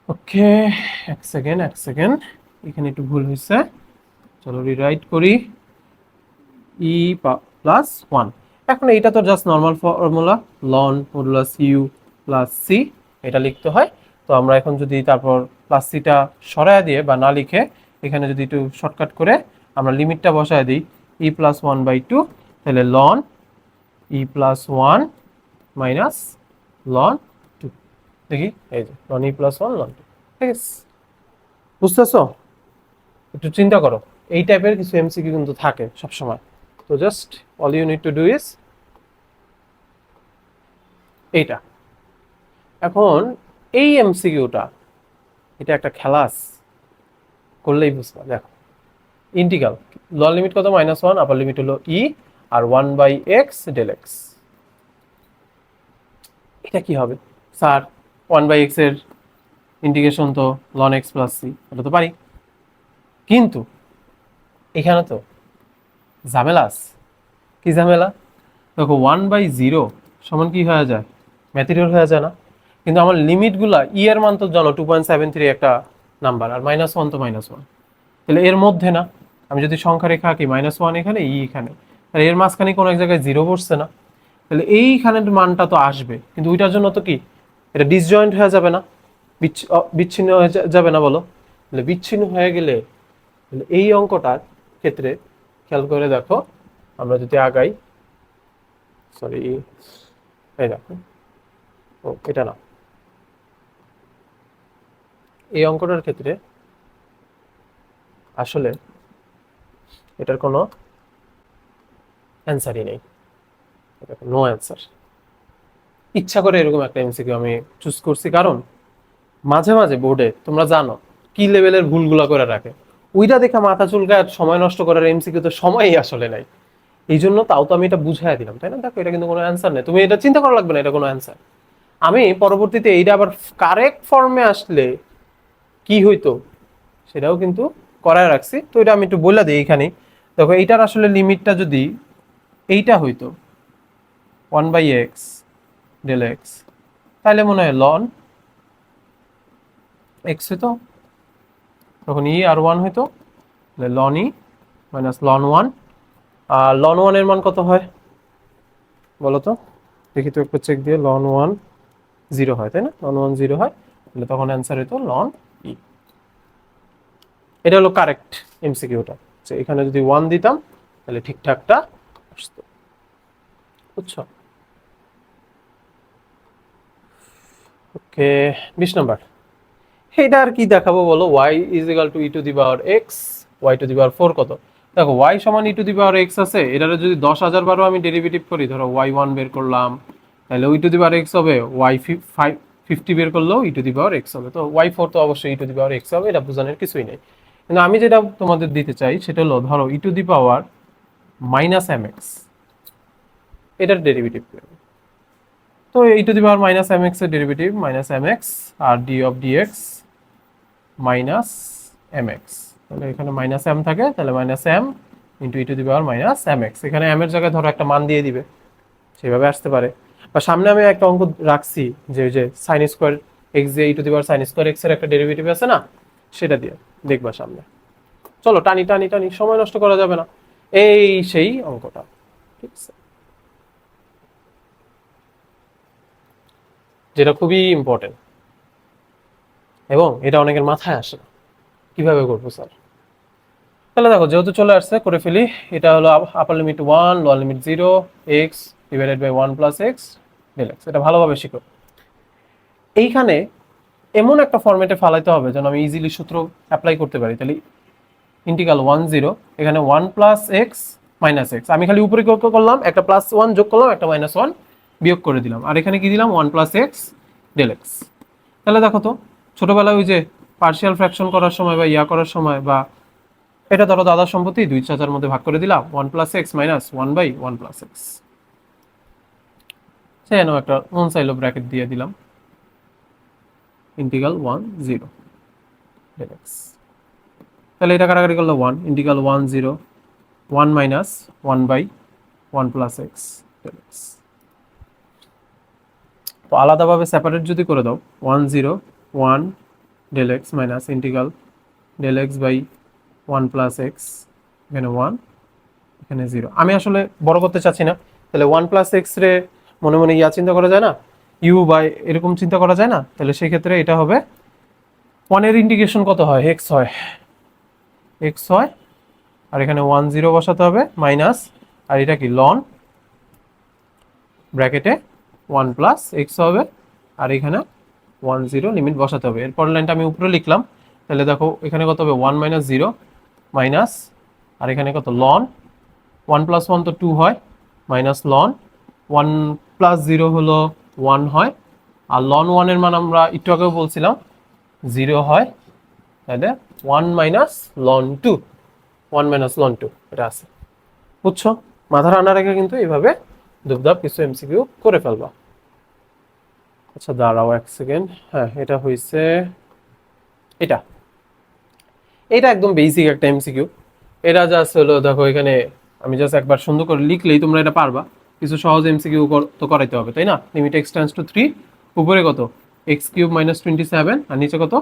ওকে এক সেকেন্ড এখানে একটু ভুল হয়েছে, চলো রিরাইট করি e+1। এখন এইটা তো জাস্ট নর্মাল ফর্মুলা, লন মডুলাস ইউ প্লাস সি, এটা লিখতে হয়। তো আমরা এখন যদি তারপর প্লাস সিটা সরায় দিয়ে বা না লিখে এখানে যদি একটু শর্টকাট করে আমরা লিমিটটা বসায় দিই e+1/2, তাহলে লন e+1 মাইনাস লন 2। দেখি এই যে লন e+1 লন 2, ঠিক আছে? বুঝতেছো? একটু চিন্তা করো, এই টাইপের কিছু এমসিকিউ কিন্তু থাকে সবসময়। তো just all you need to do is এইটা। এখন এই এমসিকিউটা, এটা একটা খেলাস, করলেই বুঝবা। দেখো ইন্টিগ্রাল লোয়ার লিমিট কত -1, আপার লিমিট হলো ই, আর 1/x ∂x। এটা কি হবে স্যার? 1/x এর ইন্টিগ্রেশন তো ln x + c, এটা তো পারি, কিন্তু এখানে তো ঝামেলা আছে। কি ঝামেলা? দেখো 1/0 সমান কি হয়ে যায়? ম্যাথেরিয়াল হয়ে যায় না? কিন্তু আমার লিমিটগুলা ই এর মান তো জানো 2.73 একটা নাম্বার, আর -1 তো -1, তাহলে এর মধ্যে না। আমি যদি সংখ্যা রেখা আঁকি -1 এখানে ই এখানে, তাহলে এর মাঝখানে কোনো এক জায়গায় 0 বসছে না? তাহলে এইখানের মানটা তো আসবে, কিন্তু ওইটার জন্য তো কি এটা ডিসজয়েন্ট হয়ে যাবে না? বিচ্ছিন্ন হয়ে যাবে না বলো? তাহলে বিচ্ছিন্ন হয়ে গেলে এই অঙ্কটার ক্ষেত্রে খেয়াল করে দেখো, আমরা যদি আগাই, সরি এই দেখো, ও এটা না, এই অঙ্কটার ক্ষেত্রে আসলে এটার কোনো অ্যান্সারই নেই। No answer. ইচ্ছা করে এরকম একটা এমসিকিউ আমি চুজ করছি, কারণ মাঝে মাঝে বোর্ডে তোমরা জানো কি লেভেলের ভুলগুলা করে রাখে, ওইটা দেখে মাথা চুলকায় আর সময় নষ্ট করার এমসিকিউ তো সময়ই আসলে নাই। এই জন্য তাও তো আমি এটা বুঝাই দিলাম, তাই না? দেখো এটা কিন্তু কোনো অ্যান্সার নেই, তুমি এটা চিন্তা করা লাগবে না, এটা কোনো অ্যান্সার। আমি পরবর্তীতে এইটা আবার কারেক্ট ফর্মে আসলে কি হইতো সেটাও কিন্তু করায় রাখছি, তো এটা আমি একটু বলে দিই এখানে। দেখো এইটার আসলে লিমিটটা যদি এইটা হইতো 1/x ডেল এক্স, তাহলে মনে হয় লন এক্স হইতো, তখন ই আর ওয়ান হইতো, লন ই মাইনাস লন ওয়ান। আর লন ওয়ান এর মান কত হয় বলো তো, দেখি তো একটু চেক দিয়ে। লন ওয়ান 0 হয়, তাই না? লন ওয়ান 0 হয়, তাহলে তখন অ্যান্সার হইতো লন ই। এটা হলো কারেক্ট এমসিকিউটা, যে এখানে যদি 1 দিতাম তাহলে ঠিকঠাকটা আসতো। বুঝছো? Okay, 20 number. এটা আর কি দেখাবো বলো, y is equal to e to the power x, y to the power 4 কত? দেখো y সমান ই টু দি পাওয়ার এক্স আছে, এটারে যদি 10,000 বারও আমি ডেরিভেটিভ করি, ধরো y1 বের করলাম, তাহলে e to the power x হবে, y50 বের করলেও ই টু দি পাওয়ার এক্স হবে, তো y4 তো অবশ্যই ই টু দি পাওয়ার এক্স হবে, এটা বোঝানোর কিছুই নেই। কিন্তু আমি যেটা তোমাদের দিতে চাই সেটা হলো, ধরো e to the power minus m x, এটার ডেরিভেটিভ করবে। তো e to the power minus m x এর ডেরিভেটিভ মাইনাস এম এক্স আর d of d x minus m x, তাহলে এখানে মাইনাস এম থাকে, তাহলে minus m into e to the power minus m x. এখানে এম এর জায়গায় ধরো একটা মান দিয়ে দিবে, সেভাবে আসতে পারে। বা সামনে আমি একটা অঙ্ক রাখছি, যে ওই যে সাইন স্কোয়ার এক্স, যে e to the power sine square x এর একটা ডেরিভেটিভ আছে না, সেটা দিয়ে দেখবা সামনে। চলো টানি টানি টানি, সময় নষ্ট করা যাবে না। এই সেই অঙ্কটা, ঠিক আছে, যেটা খুবই ইম্পর্টেন্ট এবং এটা অনেকের মাথায় আসে না, কিভাবে করবো স্যার। তাহলে দেখো যেহেতু চলে আসছে, করে ফেলি। এটা হলো upper limit 1, lower limit 0, x divided by 1 plus x del x. এটা ভালোভাবে শিখো। এইখানে এমন একটা ফরম্যাটে ফালাইতে হবে যেন আমি ইজিলি সূত্র অ্যাপ্লাই করতে পারি। তাহলে ইন্টিগ্রাল 1 0, এখানে 1 প্লাস এক্স মাইনাস এক্স, আমি খালি উপরে করলাম, একটা প্লাস 1 যোগ করলাম, একটা মাইনাস 1 বিয়োগ করে দিলাম, আর এখানে কি দিলাম 1 প্লাস এক্স ডেল এক্স। তাহলে দেখো তো, ছোটবেলায় ওই যে পার্শিয়াল ফ্র্যাকশন করার সময় বা ইয়া করার সময়, বা এটা ধরো দাদার সম্পত্তি 2 চাচার মধ্যে ভাগ করে দিলাম, 1 plus x minus 1/1 plus x, সেখানেও একটা ওয়ান সাইড ব্র্যাকেট দিয়ে দিলাম, ইন্টিগ্রাল 1 0 ডেল এক্স। তাহলে এটা কাটাকাটি করলে 1, integral 1 0 1 minus 1/1 plus x del x. তো আলাদাভাবে সেপারেট যদি করে দাও, 1 0 1 del x minus integral del x by 1 plus x, এখানে 1 এখানে 0। আমি আসলে বড় করতে চাচ্ছি না, তাহলে 1 প্লাস এক্স রে মনে মনে ইয়া চিন্তা করা যায় না, ইউ বাই এরকম চিন্তা করা যায় না, তাহলে সেই ক্ষেত্রে এটা হবে 1 এর ইন্টিগ্রেশন কত হয়, এক্স হয়, এক্স হয়, আর এখানে 1 0 বসাতে হবে মাইনাস, আর এটা কি লন ব্র্যাকেটে 1 প্লাস এক্স হবে, আর এখানে 1 0 লিমিট বসাতে হবে। এরপর লাইনটা আমি উপরে লিখলাম, তাহলে দেখো এখানে কত হবে 1 মাইনাস 0 মাইনাস, আর এখানে কত লন 1 প্লাস 1 তো 2 হয়, মাইনাস লন 1 প্লাস 0 হলো 1 হয়, আর লন 1 এর মান আমরা একটু আগেও বলছিলাম 0 হয়, তাহলে 1 মাইনাস লন 2, 1 মাইনাস লন 2 এটা আছে। বুঝছো? মাথার আনা রেখে কিন্তু এইভাবে দুবদাব কিছু এমসিকিউ করে ফেলবা। আচ্ছা দাঁড়াও এক সেকেন্ড, হ্যাঁ এটা হয়েছে, এটা এটা একদম বেসিক একটা এমসিকিউ। এটা জাস্ট হলো, দেখো এখানে আমি জাস্ট একবার সুন্দর করে লিখলেই তোমরা এটা পারবা। কিছু সহজ এমসিকিউ তো করাইতে হবে, তাই না? লিমিট এক্স টেন্ডস টু 3, উপরে কত এক্স কিউব মাইনাস 27, আর নিচে কত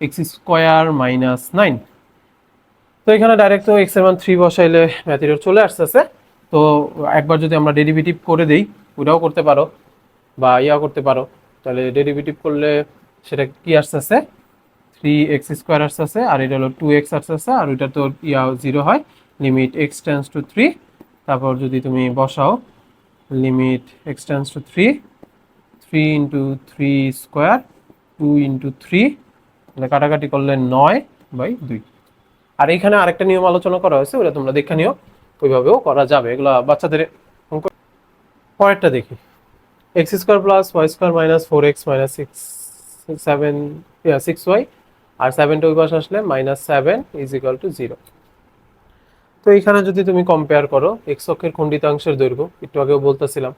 এক্স স্কোয়ার মাইনাস 9। তো এখানে ডাইরেক্ট তো এক্স এর মান 3 বসাইলে ম্যাথেরিয়াল চলে আসতেছে। তো একবার যদি আমরা ডেরিভেটিভ করে দেই, ওটাও করতে পারো বা ইয়া করতে পারো, তাহলে ডেরিভেটিভ করলে সেটা কি আসতেছে 3x স্কোয়ার আসতেছে, আর এটা হলো 2x আসতেছে, আর ওইটা তো ইয়া 0 হয়, লিমিট এক্স টেন্ডস টু 3। তারপর যদি তুমি বসাও limit x tends to 3, 3 into 3 square 2 into 3, তাহলে কাটাকাটি করলে 9/2। আর এইখানে আরেকটা নিয়ম আলোচনা করা হয়েছে, ওটা তোমরা দেখে নিও, ওইভাবেও করা যাবে। এগুলা বাচ্চাদের অঙ্ক পরেরটা দেখি, x square plus y square minus 4x minus 6y আর 7টা ওই পাশে আসলে -7 ইজ ইকুয়াল টু 0। তো এখানে যদি তুমি কম্পেয়ার করো এক্স অক্ষের খণ্ডিতাংশের দৈর্ঘ্য, একটু আগেও বলতেছিলাম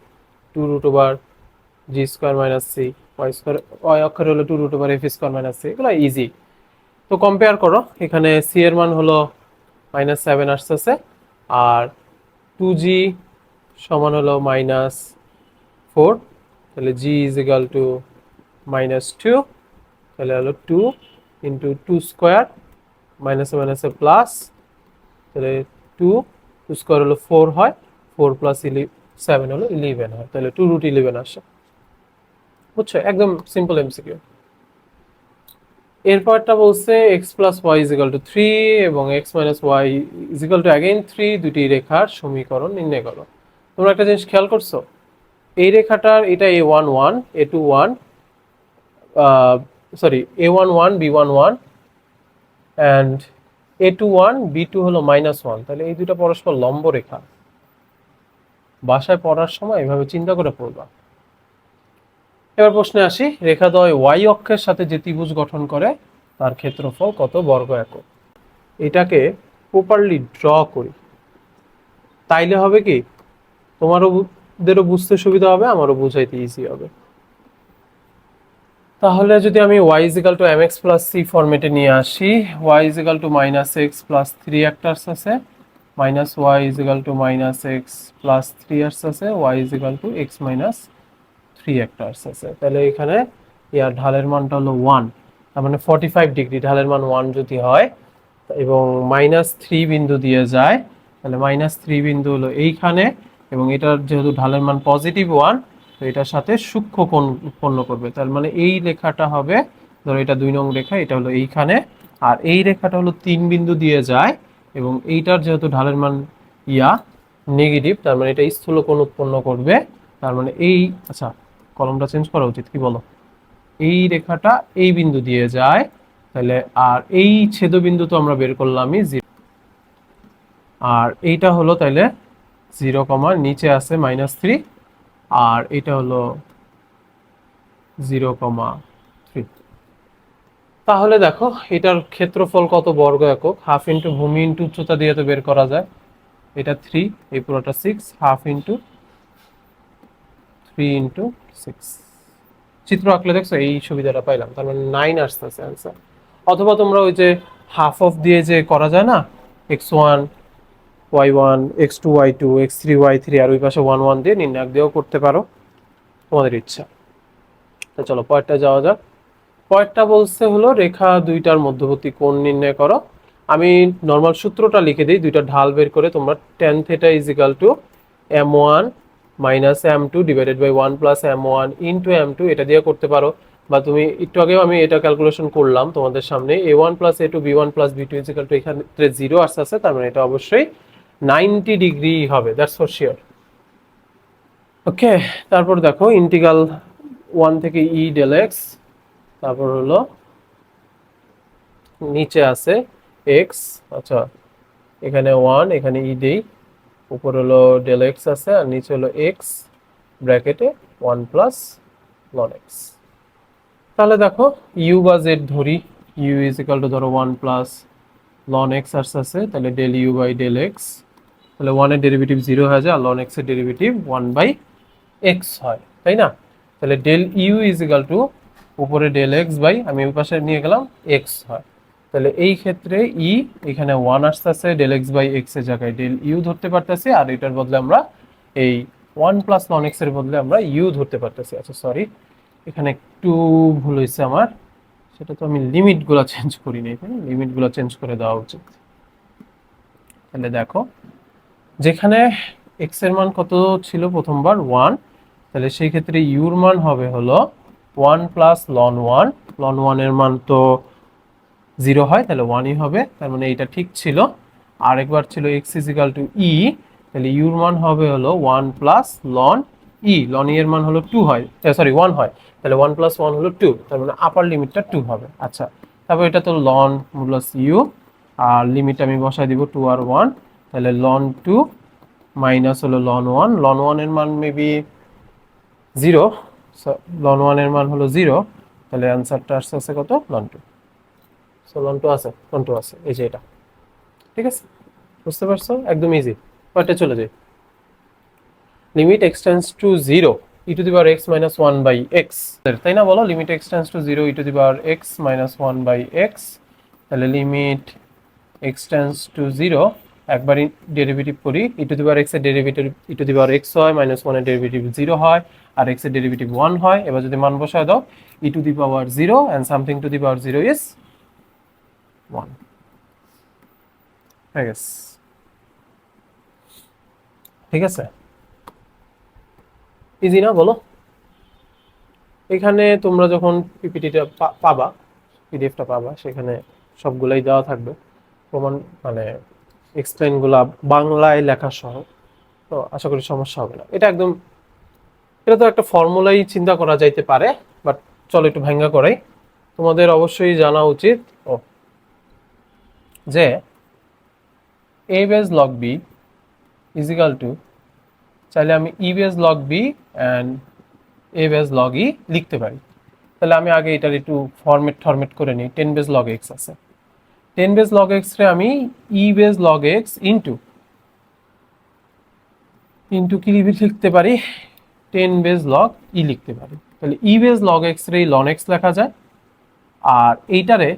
2√g² মাইনাস c, ওয়াই অক্ষের হলো 2√f² মাইনাস c, এগুলো ইজি। তো কম্পেয়ার করো, এখানে c এর মান হলো -7 আসতেছে, আর 2g সমান হলো -4, তাহলে g ইজ ইকুয়াল টু -2, তাহলে হলো 2 ইন্টু 2 স্কোয়ার মাইনাসে মাইনাসে প্লাস, তাহলে 2 স্কোয়ার হলো 4 হয়, 4 প্লাস 7 হলো 11 হয়, তাহলে 2√11 আসে। বুঝছো, একদম সিম্পল এমসিকিউ। এরপরটা বলছে x plus y is equal to 3 এবং x minus y is equal to again 3, দুটি রেখার সমীকরণ নির্ণয় করো। তোমরা একটা জিনিস খেয়াল করছো, এই রেখাটার এটা a11 a21 sorry a11 b11 and a21 b2 হলো -1, তাহলে এই দুটো পরস্পর লম্ব রেখা। বাসায় পড়ার সময় এভাবে চিন্তা করে পড়বা। এবার প্রশ্নে আসি, রেখাদ্বয় ওয়াই অক্ষের সাথে যে ত্রিভুজ গঠন করে তার ক্ষেত্রফল কত বর্গ একক। এটাকে প্রপারলি ড্র করি, তাইলে হবে কি তোমারও বুঝতে সুবিধা হবে, আমারও বুঝাইতে ইজি হবে। তাহলে যদি আমি y equal to mx plus c ফরম্যাটে নিয়ে আসি, y equal to -x plus 3 আছে, minus y equal to -x plus 3 আছে, y equal to x minus 3 আছে। তাহলে এখানে ইয়ার ঢালের মানটা হলো 1, তার মানে 45 ডিগ্রি ঢালের মান 1 যদি হয় এবং -3 বিন্দু দিয়ে যায়, তাহলে -3 বিন্দু হলো এইখানে, এবং এটার যেহেতু ঢালের মান +1, তো এটার সাথে সূক্ষ্ম কোণ উৎপন্ন করবে। তার মানে এই রেখাটা হবে, ধরো এটা 2 নং রেখা, এটা হলো এইখানে, আর এই রেখাটা হলো 3 বিন্দু দিয়ে যায়, এবং এইটার যেহেতু ঢালের মান নেগেটিভ, তার মানে এটা স্থূল কোণ উৎপন্ন করবে। তার মানে এই, আচ্ছা কলমটা চেঞ্জ করা উচিত, কি বলো, এই রেখাটা এই বিন্দু দিয়ে যায়, তাহলে আর এই ছেদবিন্দু তো আমরা বের করলামই 0, আর এইটা হলো তাহলে 0, নিচে আছে -3, আর এটা হলো 0,3। তাহলে দেখো এটার ক্ষেত্রফল কত বর্গ একক, হাফ ইন্টু ভূমি ইন্টু উচ্চতা দিয়ে তো বের করা যায়। এটা 3, এই পুরোটা 6, হাফ ইন্টু 3 ইন্টু 6, চিত্র আঁকলে দেখছো এই সুবিধাটা পাইলাম, তার মানে 9 আসতেছে অ্যান্সার। অথবা তোমরা ওই যে হাফ অফ দিয়ে যে করা যায় না, x1 y1 x2 y2 x3 y3 আর ওই পাশে 1 1 দিয়ে নির্ণায়ক দিয়েও করতে পারো, তোমাদের ইচ্ছা। তো চলো পরেরটা যাওয়া যাক। পরেরটা বলছে হলো রেখা দুইটার মধ্যবর্তী কোণ নির্ণয় করো। আমি নর্মাল সূত্রটা লিখে দিই, দুইটা ঢাল বের করে তোমরা tan θ is equal to m1 minus m2 divided by 1 plus m1 into m2 এটা দিয়ে করতে পারো, বা তুমি একটু আগেও আমি এটা ক্যালকুলেশন করলাম তোমাদের সামনে, a1 plus a2 b1 plus b2 is equal two এখানে 0 আসছে, তার মানে এটা অবশ্যই 90 ডিগ্রি হবে, দ্যাটস ফর শিওর। ওকে, তারপর দেখো ইন্টিগ্রাল 1 থেকে e del x, তারপর হলো নিচে আছে x, আচ্ছা এখানে 1, এখানে e দেই, উপর হলো del x আছে, আর নিচে হলো x ব্র্যাকেটে 1 প্লাস ln x। তাহলে দেখো u বা z ধরি, u ইজ ইকুয়াল টু ধরো 1 প্লাস ln x আছে, তাহলে del u by del x, তাহলে 1 এর ডেরিভেটিভ 0 হয়ে যায়, আর ln x এর ডেরিভেটিভ 1 বাই x হয়, তাই না? তাহলে del u is equal to উপরে del x বাই, আমি ওই পাশে নিয়ে গেলাম, x হয়। তাহলে এই ক্ষেত্রে e এখানে 1 আসতেছে, del x বাই x এর জায়গায় del u ধরতে পারতেছি, আর এটার বদলে আমরা এই 1 প্লাস ln x এর বদলে আমরা u ধরতে পারতেছি। আচ্ছা সরি, এখানে একটু ভুল হয়েছে আমার, সেটা তো আমি লিমিটগুলো চেঞ্জ করি নাই, তাই না? লিমিটগুলো চেঞ্জ করে দেওয়া উচিত। তাহলে দেখো যেখানে x এর মান কত ছিল প্রথমবার 1, তাহলে সেই ক্ষেত্রে u এর মান হবে হলো 1 প্লাস ln 1, ln 1 এর মান তো 0 হয়, তাহলে 1ই হবে, তার মানে এটা ঠিক ছিল। আর একবার ছিল x ইজিক্যাল টু e, তাহলে u এর মান হবে হলো 1 plus ln e, ln e এর মান হলো 2 হয়, সরি 1 হয়, তাহলে 1 প্লাস 1 হলো 2, তার মানে আপার লিমিটটা 2 হবে। আচ্ছা, তারপর এটা তো ln প্লাস u, আর লিমিট আমি বসাই দিব 2 আর 1, তাহলে ln 2 মাইনাস হলো ln 1 এর মান মেবি 0, ln 1 এর মান হলো 0, তাহলে অ্যান্সারটা আসছে কত ln 2। সো ln 2 আছে, ln 2 আছে, এই যে এটা। ঠিক আছে, বুঝতে পারছো? একদম ইজি। পরেরটা চলে যাই। Limit x tends to 0 e to the power x minus 1 by x, তাই না? বলো, limit x tends to 0 e to the power x minus 1 by x, তাহলে লিমিট x টেন্ডস টু 0, একবার ডেরিভেটিভ করি, e to the power x এর derivative e to the power x হয়, মাইনাস 1 এর ডেরিভেটিভ 0 হয়, আর x এর ডেরিভেটিভ 1 হয়। এবার যদি মান বসায় দাও, e to the power 0 and something to the power 0 is 1, হয়ে গেছে। ঠিক আছে, ইজি না বলো? এখানে তোমরা যখন পিপিটিটা পাবা, পিডিএফটা পাবা, সেখানে সবগুলাই দেওয়া থাকবে, প্রমাণ মানে এক্সপ্লেনগুলো বাংলায় লেখা সহ। তো আশা করি সমস্যা হবে না। এটা একদম, এটা তো একটা ফর্মুলাই চিন্তা করা যাইতে পারে, বাট চলো একটু ভাঙ্গা করাই। তোমাদের অবশ্যই জানা উচিত যে a base log b is equal to, চাইলে আমি e base log b and a base log e লিখতে পারি। তাহলে আমি আগে এটার একটু ফরম্যাট করে নিই। 10 বেজ লগ x আছে, 10 বেজ লগ x রে আমি e base log x into কি লিখতে পারি, 10 বেজ লগ e লিখতে পারি। তাহলে e বেজ লগ x রে ln x লেখা যায়, আর এইটারে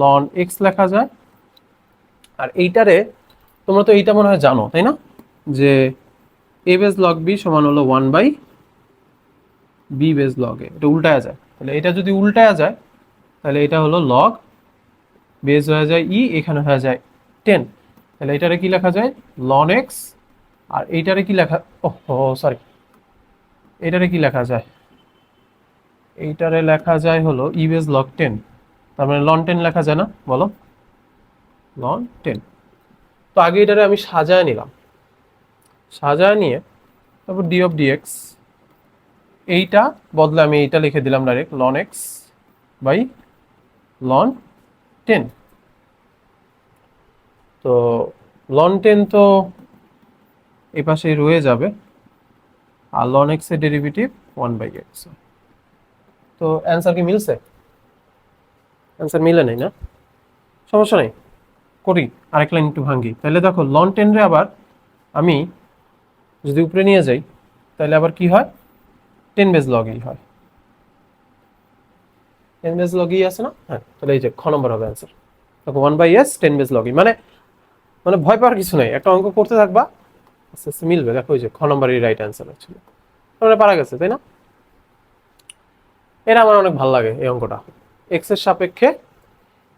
ln x লেখা যায়, আর এইটারে তোমরা তো এইটা মনে হয় জানো, তাই না? যে a বেজ লগ b সমান হলো 1 by b base log a, এটা উল্টায়া যায়। তাহলে এটা যদি উল্টায়া যায়, তাহলে এটা হলো লগ, বেজ হয়ে যায় e, এখানে হয়ে যায় 10। তাহলে এটারে কি লেখা যায়, ln x, আর এইটারে কি লেখা, এইটারে কি লেখা যায়, এইটারে লেখা যায় হলো e বেজ লগ 10, তার মানে ln 10 লেখা যায় না? বলো, ln 10। তো আগে এটারে আমি সাজায় নিলাম, সাজায় নিয়ে তারপর d অফ dx, এইটা বদলে আমি এইটা লিখে দিলাম direct ln x by ln 10। তো ln 10 তো এই পাশে রয়ে যাবে, আর ln x এর ডেরিভেটিভ 1 বাই x। তো অ্যান্সার কি মিলছে? অ্যান্সার মিলে নাই না? সমস্যা নেই, করি আরেক লাইন একটু ভাঙ্গি। তাহলে দেখো ln 10 রে আবার আমি যদি উপরে নিয়ে যাই, তাহলে আবার কি হয়, 10 বেজ লগ ই হয়। 10 বেজ লগ ই আছে না? হ্যাঁ, তাহলে এই যে খ নম্বর হবে অ্যান্সার। দেখো 1 বাই s 10 বেজ লগ ই, মানে ভয় পাওয়ার কিছু নাই, একটা অঙ্ক করতে থাকবা, আস্তে আস্তে মিলবে। দেখো ওই যে খ নম্বরই রাইট অ্যান্সার হচ্ছিল, তাহলে পারা গেছে, তাই না? এটা আমার অনেক ভালো লাগে এই অঙ্কটা। এক্স এর সাপেক্ষে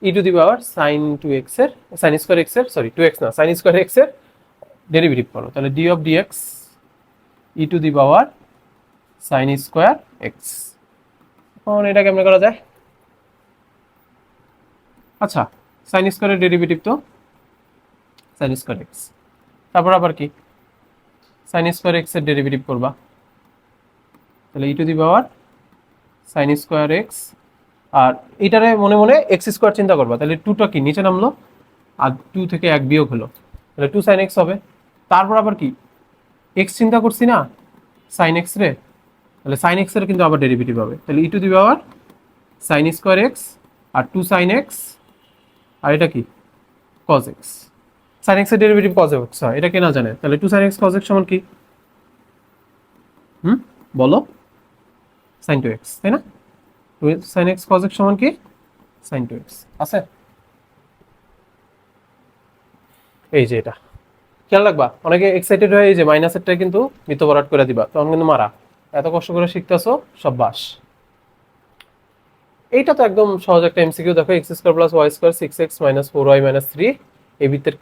e to the power sine two x এর, সাইন স্কোয়ার এক্স এর, সরি 2x না, সাইন স্কোয়ার এক্স এর ডেরিভেটিভ করো। তাহলে d of dx e to the power sine square x. এখন এটা কেমনে করা যায়? আচ্ছা, সাইন স্কোয়ারের ডেরিভেটিভ তো সাইন স্কোয়ার এক্স, তারপর আবার কি সাইন স্কোয়ার এক্স এর ডেরিভেটিভ করবা, তাহলে e to the power sine square x, আর এটারে মনে মনে এক্স স্কোয়ার চিন্তা করবা, তাহলে 2টা কি নিচে নামলো, আর 2 থেকে 1 বিয়োগ হলো, তাহলে 2 সাইন এক্স হবে। তারপর আবার কি এক্স চিন্তা করছি না সাইন এক্স রে, তাহলে সাইন এক্স এর কিন্তু আবার ডেরিভেটিভ হবে, তাহলে e to the power sine square x আর 2 সাইন এক্স, আর এটা কি কজ এক্স। সাইন এক্স এর ডেরিভেটিভ কজ এক্স হয়, এটা কে না জানে? তাহলে 2 সাইন এক্স কজ এক্স সমান কি, বলো, সাইন 2x, তাই না? 2 সাইন এক্স কজ এক্স সমান কি, সাইন 2x আছে। এই যে এটা খেয়াল রাখবা, অনেকে এক্সাইটেড হয়ে এই যে মাইনাসেরটা কিন্তু মৃত্যুবরাট করে দিবা, তখন কিন্তু মারা। এত কষ্ট করে শিখতেছো, সব বাস। এইটা তো একদম সহজ একটা এমসিকিউ। দেখো x square plus y square 6x minus 4y minus 3, এই বৃত্তের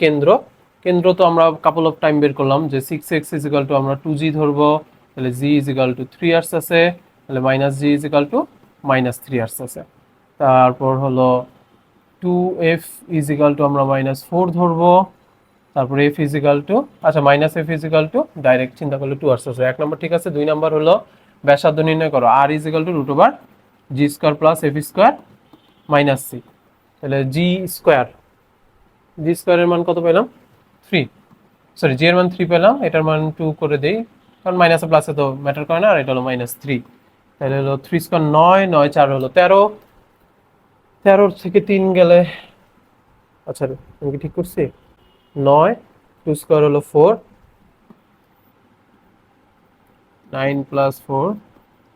কেন্দ্র তো আমরা কাপল অফ টাইম বের করলাম যে 6x ইজ ইকাল টু আমরা 2g ধরবো, তাহলে g is equal two 3r আছে, তাহলে minus g is equal two minus 3r আছে। তারপর হলো 2f ইজ ইকাল টু আমরা মাইনাস 4 ধরবো, তারপর f ইজ ইকাল টু, আচ্ছা minus f is equal two direct চিন্তা করলে 2r আছে। এক নম্বর ঠিক আছে। 2 নম্বর হলো ব্যাসার্ধ নির্ণয় করো, r is equal to root over g square plus f square minus c, তাহলে জি স্কোয়ারের মান কত পেলাম 3, সরি জি এর মান 3 পেলাম, এটার মান 2 করে দেই, কারণ মাইনাসে প্লাসে তো ম্যাটার করে না, আর এটা হলো -3। তাহলে হলো 3 স্কয়ার 9, 9 4 হলো 13, 13 থেকে 3 গেলে, আচ্ছা আমি কি ঠিক করছি? 9, 2 স্কয়ার হলো 4, 9 + 4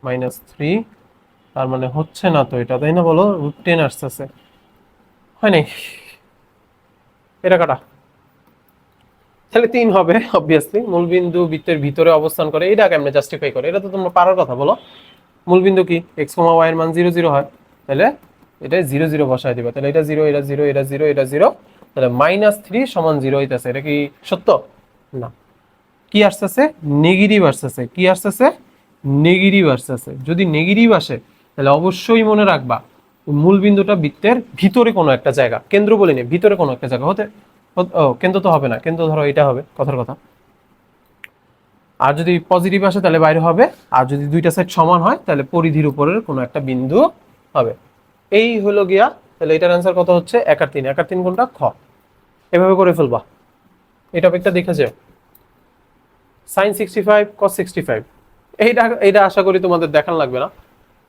-3, তার মানে হচ্ছে না তো এটা, তাই না? বলো, √10 আসতেছে, হয় নাই, এটা কাটা, তাহলে 3 হবে অবভিয়াসলি। মূলবিন্দু বৃত্তের ভিতরে অবস্থান করে, এটা কেমনে জাস্টিফাই করে? এটা তো তোমরা পারার কথা, বলো। মূলবিন্দু কি x, y এর মান 0 0 হয়, তাহলে এটা 0 0 বসায় দিবা, তাহলে এটা 0, এটা 0, এটা 0, এটা 0, তাহলে -3 = 0 হইতাছে। এটা কি সত্য? না। কি আসতেছে? নেগেটিভ আসতেছে। কি আসতেছে? নেগেটিভ আসতেছে। যদি নেগেটিভ আসে তাহলে অবশ্যই মনে রাখবা মূলবিন্দুটা বৃত্তের ভিতরে কোনো একটা জায়গা, কেন্দ্র বলিনি, ভিতরে কোনো একটা জায়গা ও কেন্দ্র তো হবে না, কেন্দ্র ধরো এটা হবে, কথার কথা। আর যদি পজিটিভ আসে তাহলে বাইরে হবে, আর যদি দুইটা সাইড সমান হয় তাহলে পরিধির উপরের কোনো একটা বিন্দু হবে। এই হলো গিয়া, তাহলে এটার অ্যান্সার কত হচ্ছে? 1 আর 3। 1 আর 3 কোনটা? খ। এভাবে করে ফেলবা। এই টপিকটা দেখে যাও। sin 65 cos 65, এইটা এইটা আশা করি তোমাদের দেখান লাগবে না,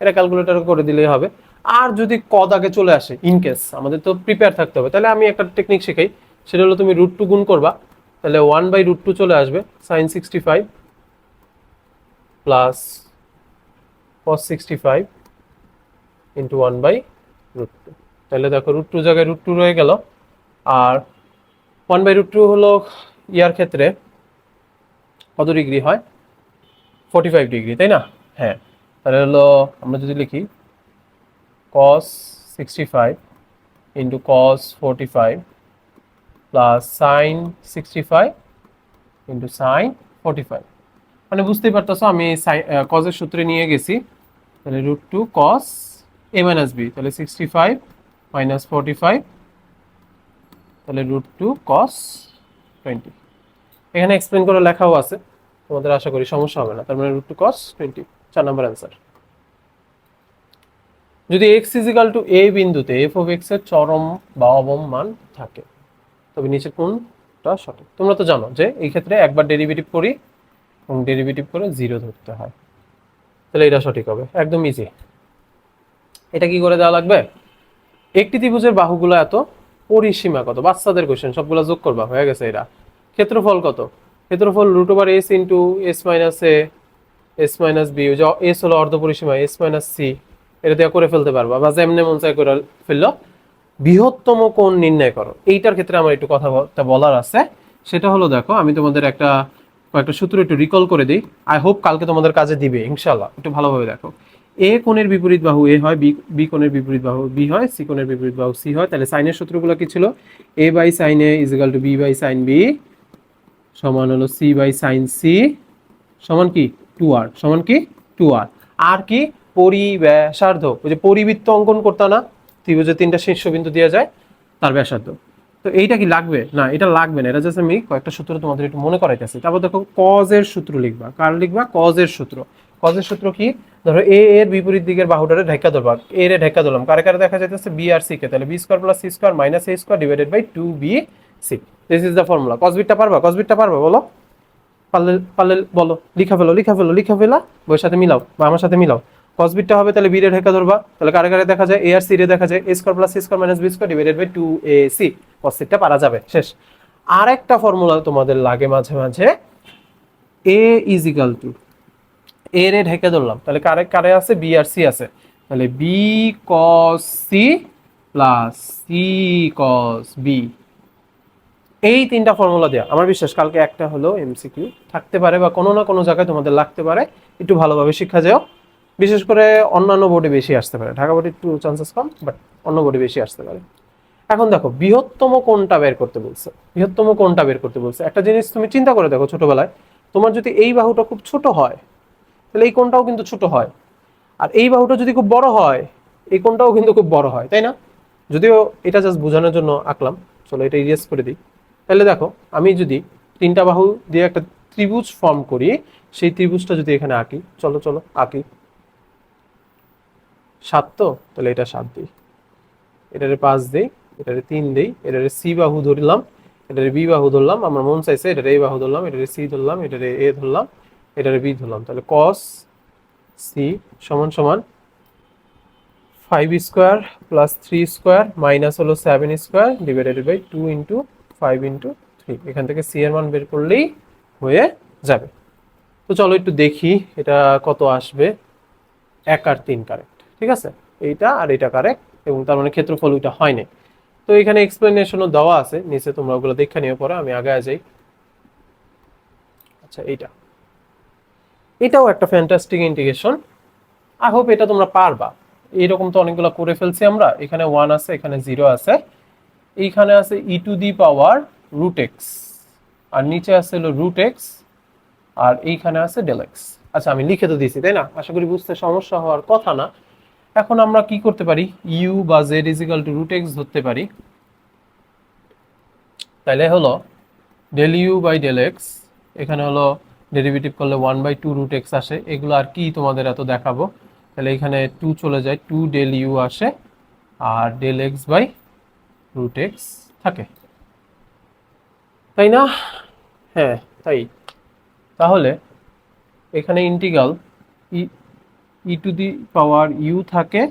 এটা ক্যালকুলেটর করে দিলেই হবে। আর যদি কদ আগে চলে আসে, ইন কেস, আমাদের তো প্রিপেয়ার থাকতে হবে, তাহলে আমি একটা টেকনিক শিখাই, সেটা হলো তুমি √2 গুণ করবা, তাহলে 1/√2 চলে আসবে, sin 65 প্লাস cos 65 ইন্টু 1/√2। তাহলে দেখো √2 জায়গায় √2 রয়ে গেল, আর 1/√2 হলো ইয়ার ক্ষেত্রে কত ডিগ্রি হয়? 45 ডিগ্রি, তাই না? হ্যাঁ, তাহলে হলো আমরা যদি লিখি cos 65 into cos 45 plus sin 65 into sin 45, মানে বুঝতেই পারতেছো আমি কজের সূত্রে নিয়ে গেছি। তাহলে √2 cos a মাইনাস b, তাহলে 65 মাইনাস 45, তাহলে √2 cos 20। এখানে এক্সপ্লেন করে লেখাও আছে, তোমাদের আশা করি সমস্যা হবে না। তার মানে √2 cos 20, 4 নম্বর অ্যান্সার। যদি x = a বিন্দুতে f of x এর চরম বা অবম মান থাকে, তবে নিচে কোনটা সঠিক? তোমরা তো জানো যে এই ক্ষেত্রে একবার ডেরিভেটিভ করি এবং ডেরিভেটিভ করে 0 ধরতে হয়, তাহলে এটা সঠিক হবে, একদম ইজি। এটা কি করে দেওয়া লাগবে? একটি ত্রিভুজের বাহুগুলো এত, পরিসীমা কত? বাচ্চাদের কোশ্চেন, সবগুলো যোগ করবা, হয়ে গেছে এটা। ক্ষেত্রফল কত? ক্ষেত্রফল √s into s minus a s minus b, s হলো অর্ধ পরিসীমা, s মাইনাস c, এটা দিয়ে করে ফেলতে পারবা, বা যেমনে মন চাই করে ফেললো। বৃহত্তম কোণ নির্ণয় করো, এইটার ক্ষেত্রে আমার একটু কথা বলার আছে। সেটা হলো, দেখো আমি তোমাদের কয়েকটা সূত্র একটু রিকল করে দিই, আই হোপ কালকে তোমাদের কাজে দিবে ইনশাল্লাহ। একটু ভালোভাবে দেখো, এ কোণের বিপরীত বাহু এ হয়, বি কোণের বিপরীত বাহু বি হয়, সি কোণের বিপরীত বাহু সি হয়। তাহলে সাইনের সূত্রগুলো কি ছিল? a by sine a equal to b by sine b সমান হলো সি বাই সাইন সি সমান কি 2r, সমান কি 2r। আর কি? পরিব্যাসার্ধ, ওই যে পরিবৃত্ত অঙ্কন করতে না, ত্রিভুজের 3টা শীর্ষবিন্দু দেওয়া যায়, তার ব্যাসার্ধ। তো এইটা কি লাগবে? না, এটা লাগবে না, এটা জাস্ট আমি কয়েকটা সূত্র তোমাদের একটু মনে করাইতেছি। তারপর দেখো কজের সূত্র লিখবা। কার লিখবা? কজের সূত্র। কজের সূত্র কি? ধরো এ এর বিপরীত দিকের বাহুটারে ঢেকা ধরবা, এ রে ঢেকা ধরলাম, কারে কারে দেখা যাইতেছে? বি আর সি কে, তাহলে b square plus c square minus a square divided by 2bc। This is the formula. কসবিটটা পারবা? কসবিটটা পারবা? বলো, পারলে পারলে বলো, লিখা ফেলো, লিখা ফেলো, লিখা ফেলা, বইয়ের সাথে মিলাও বা আমার সাথে মিলাও। কসবিটটা হবে তাহলে বি রে ঢেকা ধরবা, তাহলে কারে কারে দেখা যায়? এ আর সি রে দেখা যায়, a square plus c square minus b square divided by 2ac। কসবিটটা পারা যাবে, শেষ। আর একটা ফর্মুলা তোমাদের লাগে মাঝে মাঝে, a ইজ ইকাল টু, এ রে ঢেকে ধরলাম, তাহলে কারে কারে আছে? বি আর সি আছে, তাহলে b cos c plus c cos b. এই 3টা ফর্মুলা দেওয়া, আমার বিশ্বাস কালকে একটা হলো এমসিকিউ থাকতে পারে, বা কোনো না কোনো জায়গায় তোমাদের লাগতে পারে। একটু ভালোভাবে শিক্ষা যাও, বিশেষ করে অন্যান্য বোর্ডে বেশি আসতে পারে, ঢাকা বোর্ডে একটু চান্সেস কম, বাট অন্য বোর্ডে বেশি আসতে পারে। এখন দেখো বৃহত্তম কোণটা বের করতে বলছে, বৃহত্তম কোণটা বের করতে বলছে। একটা জিনিস তুমি চিন্তা করে দেখো, ছোটবেলায় তোমার যদি এই বাহুটা খুব ছোট হয়, তাহলে এই কোণটাও কিন্তু ছোট হয়, আর এই বাহুটা যদি খুব বড় হয়, এই কোণটাও কিন্তু খুব বড় হয়, তাই না? যদিও এটা জাস্ট বোঝানোর জন্য আঁকলাম, চলো এটা ইরেজ করে দিই। তাহলে দেখো, আমি যদি 3টা বাহু দিয়ে একটা ত্রিভুজ ফর্ম করি, সেই ত্রিভুজটা যদি এখানে আঁকি, চলো চলো আঁকি। 7 তো, তাহলে এটা 7 দিই, এটারে 5 দেই, এটারে 3 দেই, এটারে সি বাহু ধরলাম, এটারে বি বাহু ধরলাম, আমার মন চাইছে এটারে এ বাহু ধরলাম, এটারে সি ধরলাম, এটারে এ ধরলাম, এটারে বি ধরলাম। তাহলে কস সি সমান সমান 5 স্কোয়ার প্লাস 3 স্কোয়ার মাইনাস হলো 7 স্কোয়ার ডিভাইডেড বাই 2 × 5 × 3। এখান থেকে সি এর মান বের করলেই হয়ে যাবে। তো চলো একটু দেখি এটা কত আসবে। 1 আর 3 কারেক্ট, ঠিক আছে, এইটা আর এটা কারেক্ট, এবং তার মানে ক্ষেত্রফল ওইটা হয় নাই। তো এখানে এক্সপ্লেনেশনও দেওয়া আছে নিচে, তোমরা ওগুলো দেখে নিয়ে পরে, আমি আগে যাই। আচ্ছা, এটাও একটা ফ্যান্টাস্টিক ইন্টিগ্রেশন। আই হোপ এটা তোমরা পারবা। এইরকম তো অনেকগুলো করে ফেলছি আমরা। এখানে 1 আছে, এখানে 0 আছে, এইখানে আছে e⁻√x, আর নিচে আছে হলো √x, আর এইখানে আছে ∇x। আচ্ছা, আমি লিখে তো দিছি, তাই না? আশা করি বুঝতে সমস্যা হওয়ার কথা না। এখন আমরা কি করতে পারি, u বা z √x ধরতে পারি। তাইলে হলো ∂u/∂x, এখানে হলো ডেরিভেটিভ করলে 1/2 √x আসে। এগুলো আর কি তোমাদের এত দেখাবো। তাহলে এখানে 2 চলে যায়, 2 ∂u আসে, আর ∂x/√x থাকে, তাই না? হ্যাঁ, তাই। তাহলে এখানে ইন্টিগ্রাল e⁻u থাকে,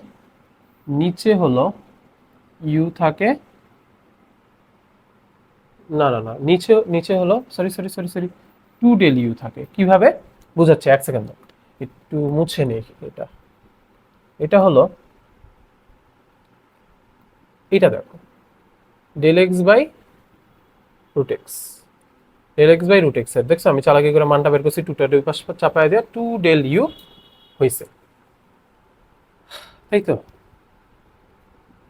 নিচে হলো u থাকে, না না না, নিচে নিচে হলো sorry sorry sorry sorry 2 ∂u থাকে। কিভাবে বোঝাচ্ছে, এক সেকেন্ড একটু মুছে নেই। এটা হলো, এটা দেখো, ∂x/√x, ∂x/√x এর দেখছো আমি চালাকি করে মানটা বের করছি, 2টা দুই পাশ চাপায় দেওয়া 2 ∂u হয়েছে, তাই তো?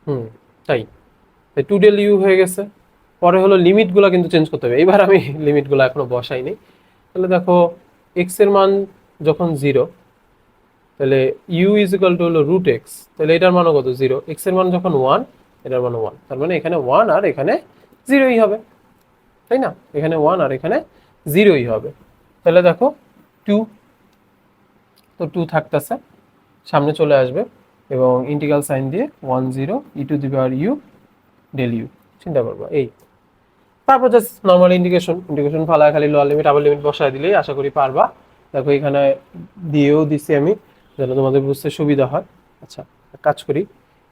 হুম, তাই 2 ∂u হয়ে গেছে। পরে হলো লিমিটগুলো কিন্তু চেঞ্জ করতে হবে। এবার আমি লিমিটগুলো এখনো বসাইনি। তাহলে দেখো, এক্স এর মান যখন 0, তাহলে u হলো √x, তাহলে এটার মানও কত, 0। এক্স এর মান যখন 1, এটার মানও 1, তার মানে এখানে 1 আর এখানে 0ই হবে, তাই না? এখানে 1 আর এখানে 0ই হবে। তাহলে দেখো 2, তো 2 থাকতেছে, সামনে চলে আসবে, এবং ইন্টিগ্রাল সাইন দিয়ে 10 e⁻u ∂u চিন্তা করবো এই। তারপর জাস্ট নর্মাল ইন্টিগ্রেশন ফালা, খালি লোয়ার লিমিট আবার লিমিট বসায় দিলেই আশা করি পারবা। দেখো এখানে দিয়েও দিছি আমি, যেন তোমাদের বুঝতে সুবিধা হয়। আচ্ছা, কাজ করি,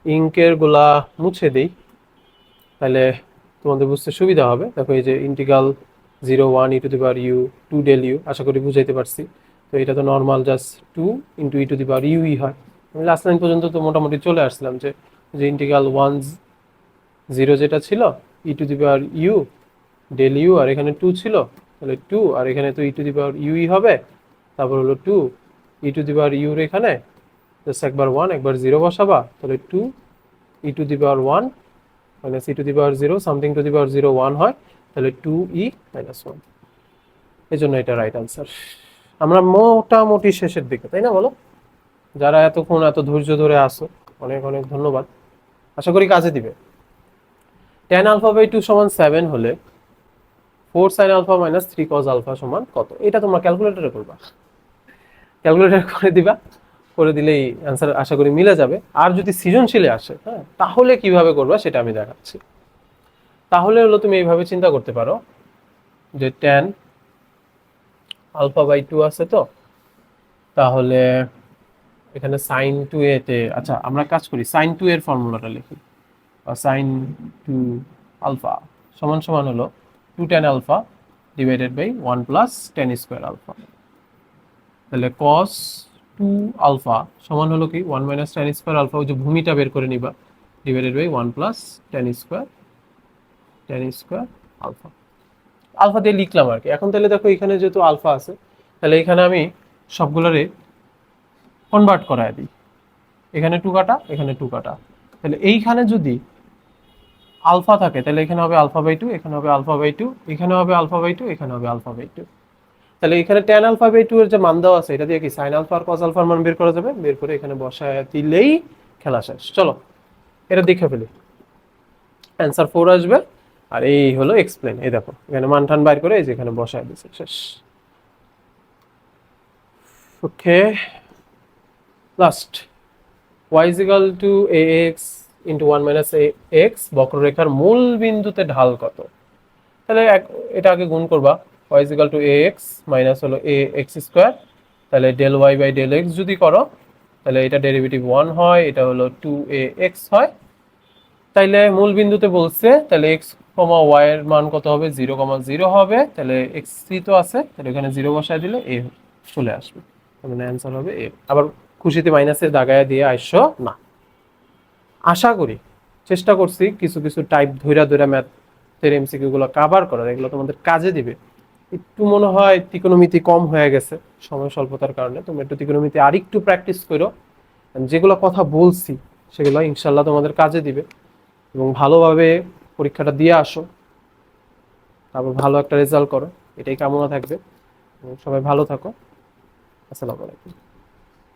ইঙ্কের গুলা মুছে দিই, তাহলে তোমাদের বুঝতে সুবিধা হবে। দেখো এই যে ইন্টিগ্রাল 0 1 e⁻u 2 ∂u, আশা করি বুঝাইতে পারছি। তো এটা তো নর্মাল জাস্ট 2 × e⁻u হয়। আমি লাস্ট লাইন পর্যন্ত তো মোটামুটি চলে আসছিলাম, যে ইন্টিগ্রাল 1 0 যেটা ছিল e⁻u ∂u, আর এখানে 2 ছিল, তাহলে 2, আর এখানে তো e⁻u হবে, তারপর হলো 2 e⁻u এর এখানে জাস্ট একবার 1 একবার 0 বসাবা, তাহলে 2 e⁻1 মাইনাস e⁻0 সামথিং ⁻0 1 হয়, তাহলে 2e−1। এই জন্য এটা রাইট আনসার। আমরা মোটামুটি শেষের দিকে, তাই না বলো? যারা এতক্ষণ এত ধৈর্য ধরে আসো, অনেক অনেক ধন্যবাদ। আশা করি কাজে দিবে। tan α/2 সমান 7 হলে 4 sin α - 3 cos α সমান কত? এটা তোমরা ক্যালকুলেটরে করবা, ক্যালকুলেটর করে দিবা, করে দিলেই অ্যান্সার আশা করি মিলে যাবে। আর যদি সৃজনশীলে আসে, হ্যাঁ, তাহলে কিভাবে করবা সেটা আমি দেখাচ্ছি। তাহলে হলো তুমি এইভাবে চিন্তা করতে পারো যে tan α/2 আছে, তো তাহলে এখানে sin 2a তে, আচ্ছা আমরা কাজ করি sin 2 এর ফর্মুলাটা লিখি, sin 2 আলফা সমান সমান হলো 2 tan alpha divided by 1 plus tan square alpha. তাহলে cos 2 আলফা সমান হলো কি 1 মাইনাস tan স্কোয়ার আলফা, ওই যে ভূমিটা বের করে নিবা, divided by 1 plus tan square alpha. Alpha দিয়ে লিখলাম আর কি। এখন তাহলে দেখো এখানে যেহেতু আলফা আছে, তাহলে এখানে আমি সবগুলোরে কনভার্ট করায় দিই, এখানে 2 কাটা, এখানে 2 কাটা। তাহলে এইখানে যদি আলফা থাকে, তাহলে এখানে হবে α/2, এখানে হবে α/2, এখানে হবে α/2, এখানে হবে α/2। তাহলে এখানে tan α/2 এর যে মান দেওয়া আছে, এটা দিয়ে কি sin আলফা আর cos আলফার মান বের করা যাবে। বের করে এখানে বসায় দিলেই খেলা শেষ। চলো এটা দেখে ফেলি, অ্যান্সার 4 আসবে। আর এই হলো এক্সপ্লেন, এই দেখো এখানে মান টান বাইর করে এই যে এখানে বসায় দিছে, শেষ। ওকে, লাস্ট y = ax × 1 - ax, বক্ররেখার মূল বিন্দুতে ঢাল কত? তাহলে এটা আগে গুণ করবা, y equal to ax minus হলো ax স্কোয়ার, তাহলে del y by del x যদি করো তাহলে এটা ডেরিভেটিভ 1 হয়, এটা হলো 2ax হয়। তাইলে মূল বিন্দুতে বলছে, তাহলে এক্স কমা ওয়াই এর মান কত হবে, 0,0 হবে, তাহলে এক্স সি তো আছে, তাহলে এখানে 0 বসায় দিলে এ চলে আসবে, মানে অ্যান্সার হবে এ। আবার খুশিতে মাইনাসে দাগায় দিয়ে আইসো না। আশা করি চেষ্টা করছি কিছু কিছু টাইপ ধইরা ধইরা ম্যাথের এমসিকিউ গুলো কাভার করার, এগুলো তোমাদের কাজে দিবে। একটু মনে হয় ত্রিকোণমিতি কম হয়ে গেছে সময় স্বল্পতার কারণে, তুমি একটু ত্রিকোণমিতি আরেকটু প্র্যাকটিস করো, যেগুলো কথা বলছি সেগুলো ইনশাল্লাহ তোমাদের কাজে দিবে, এবং ভালোভাবে পরীক্ষাটা দিয়ে আসো, তারপর ভালো একটা রেজাল্ট করো, এটাই কামনা থাকবে। সবাই ভালো থাকো। আসসালামু আলাইকুম।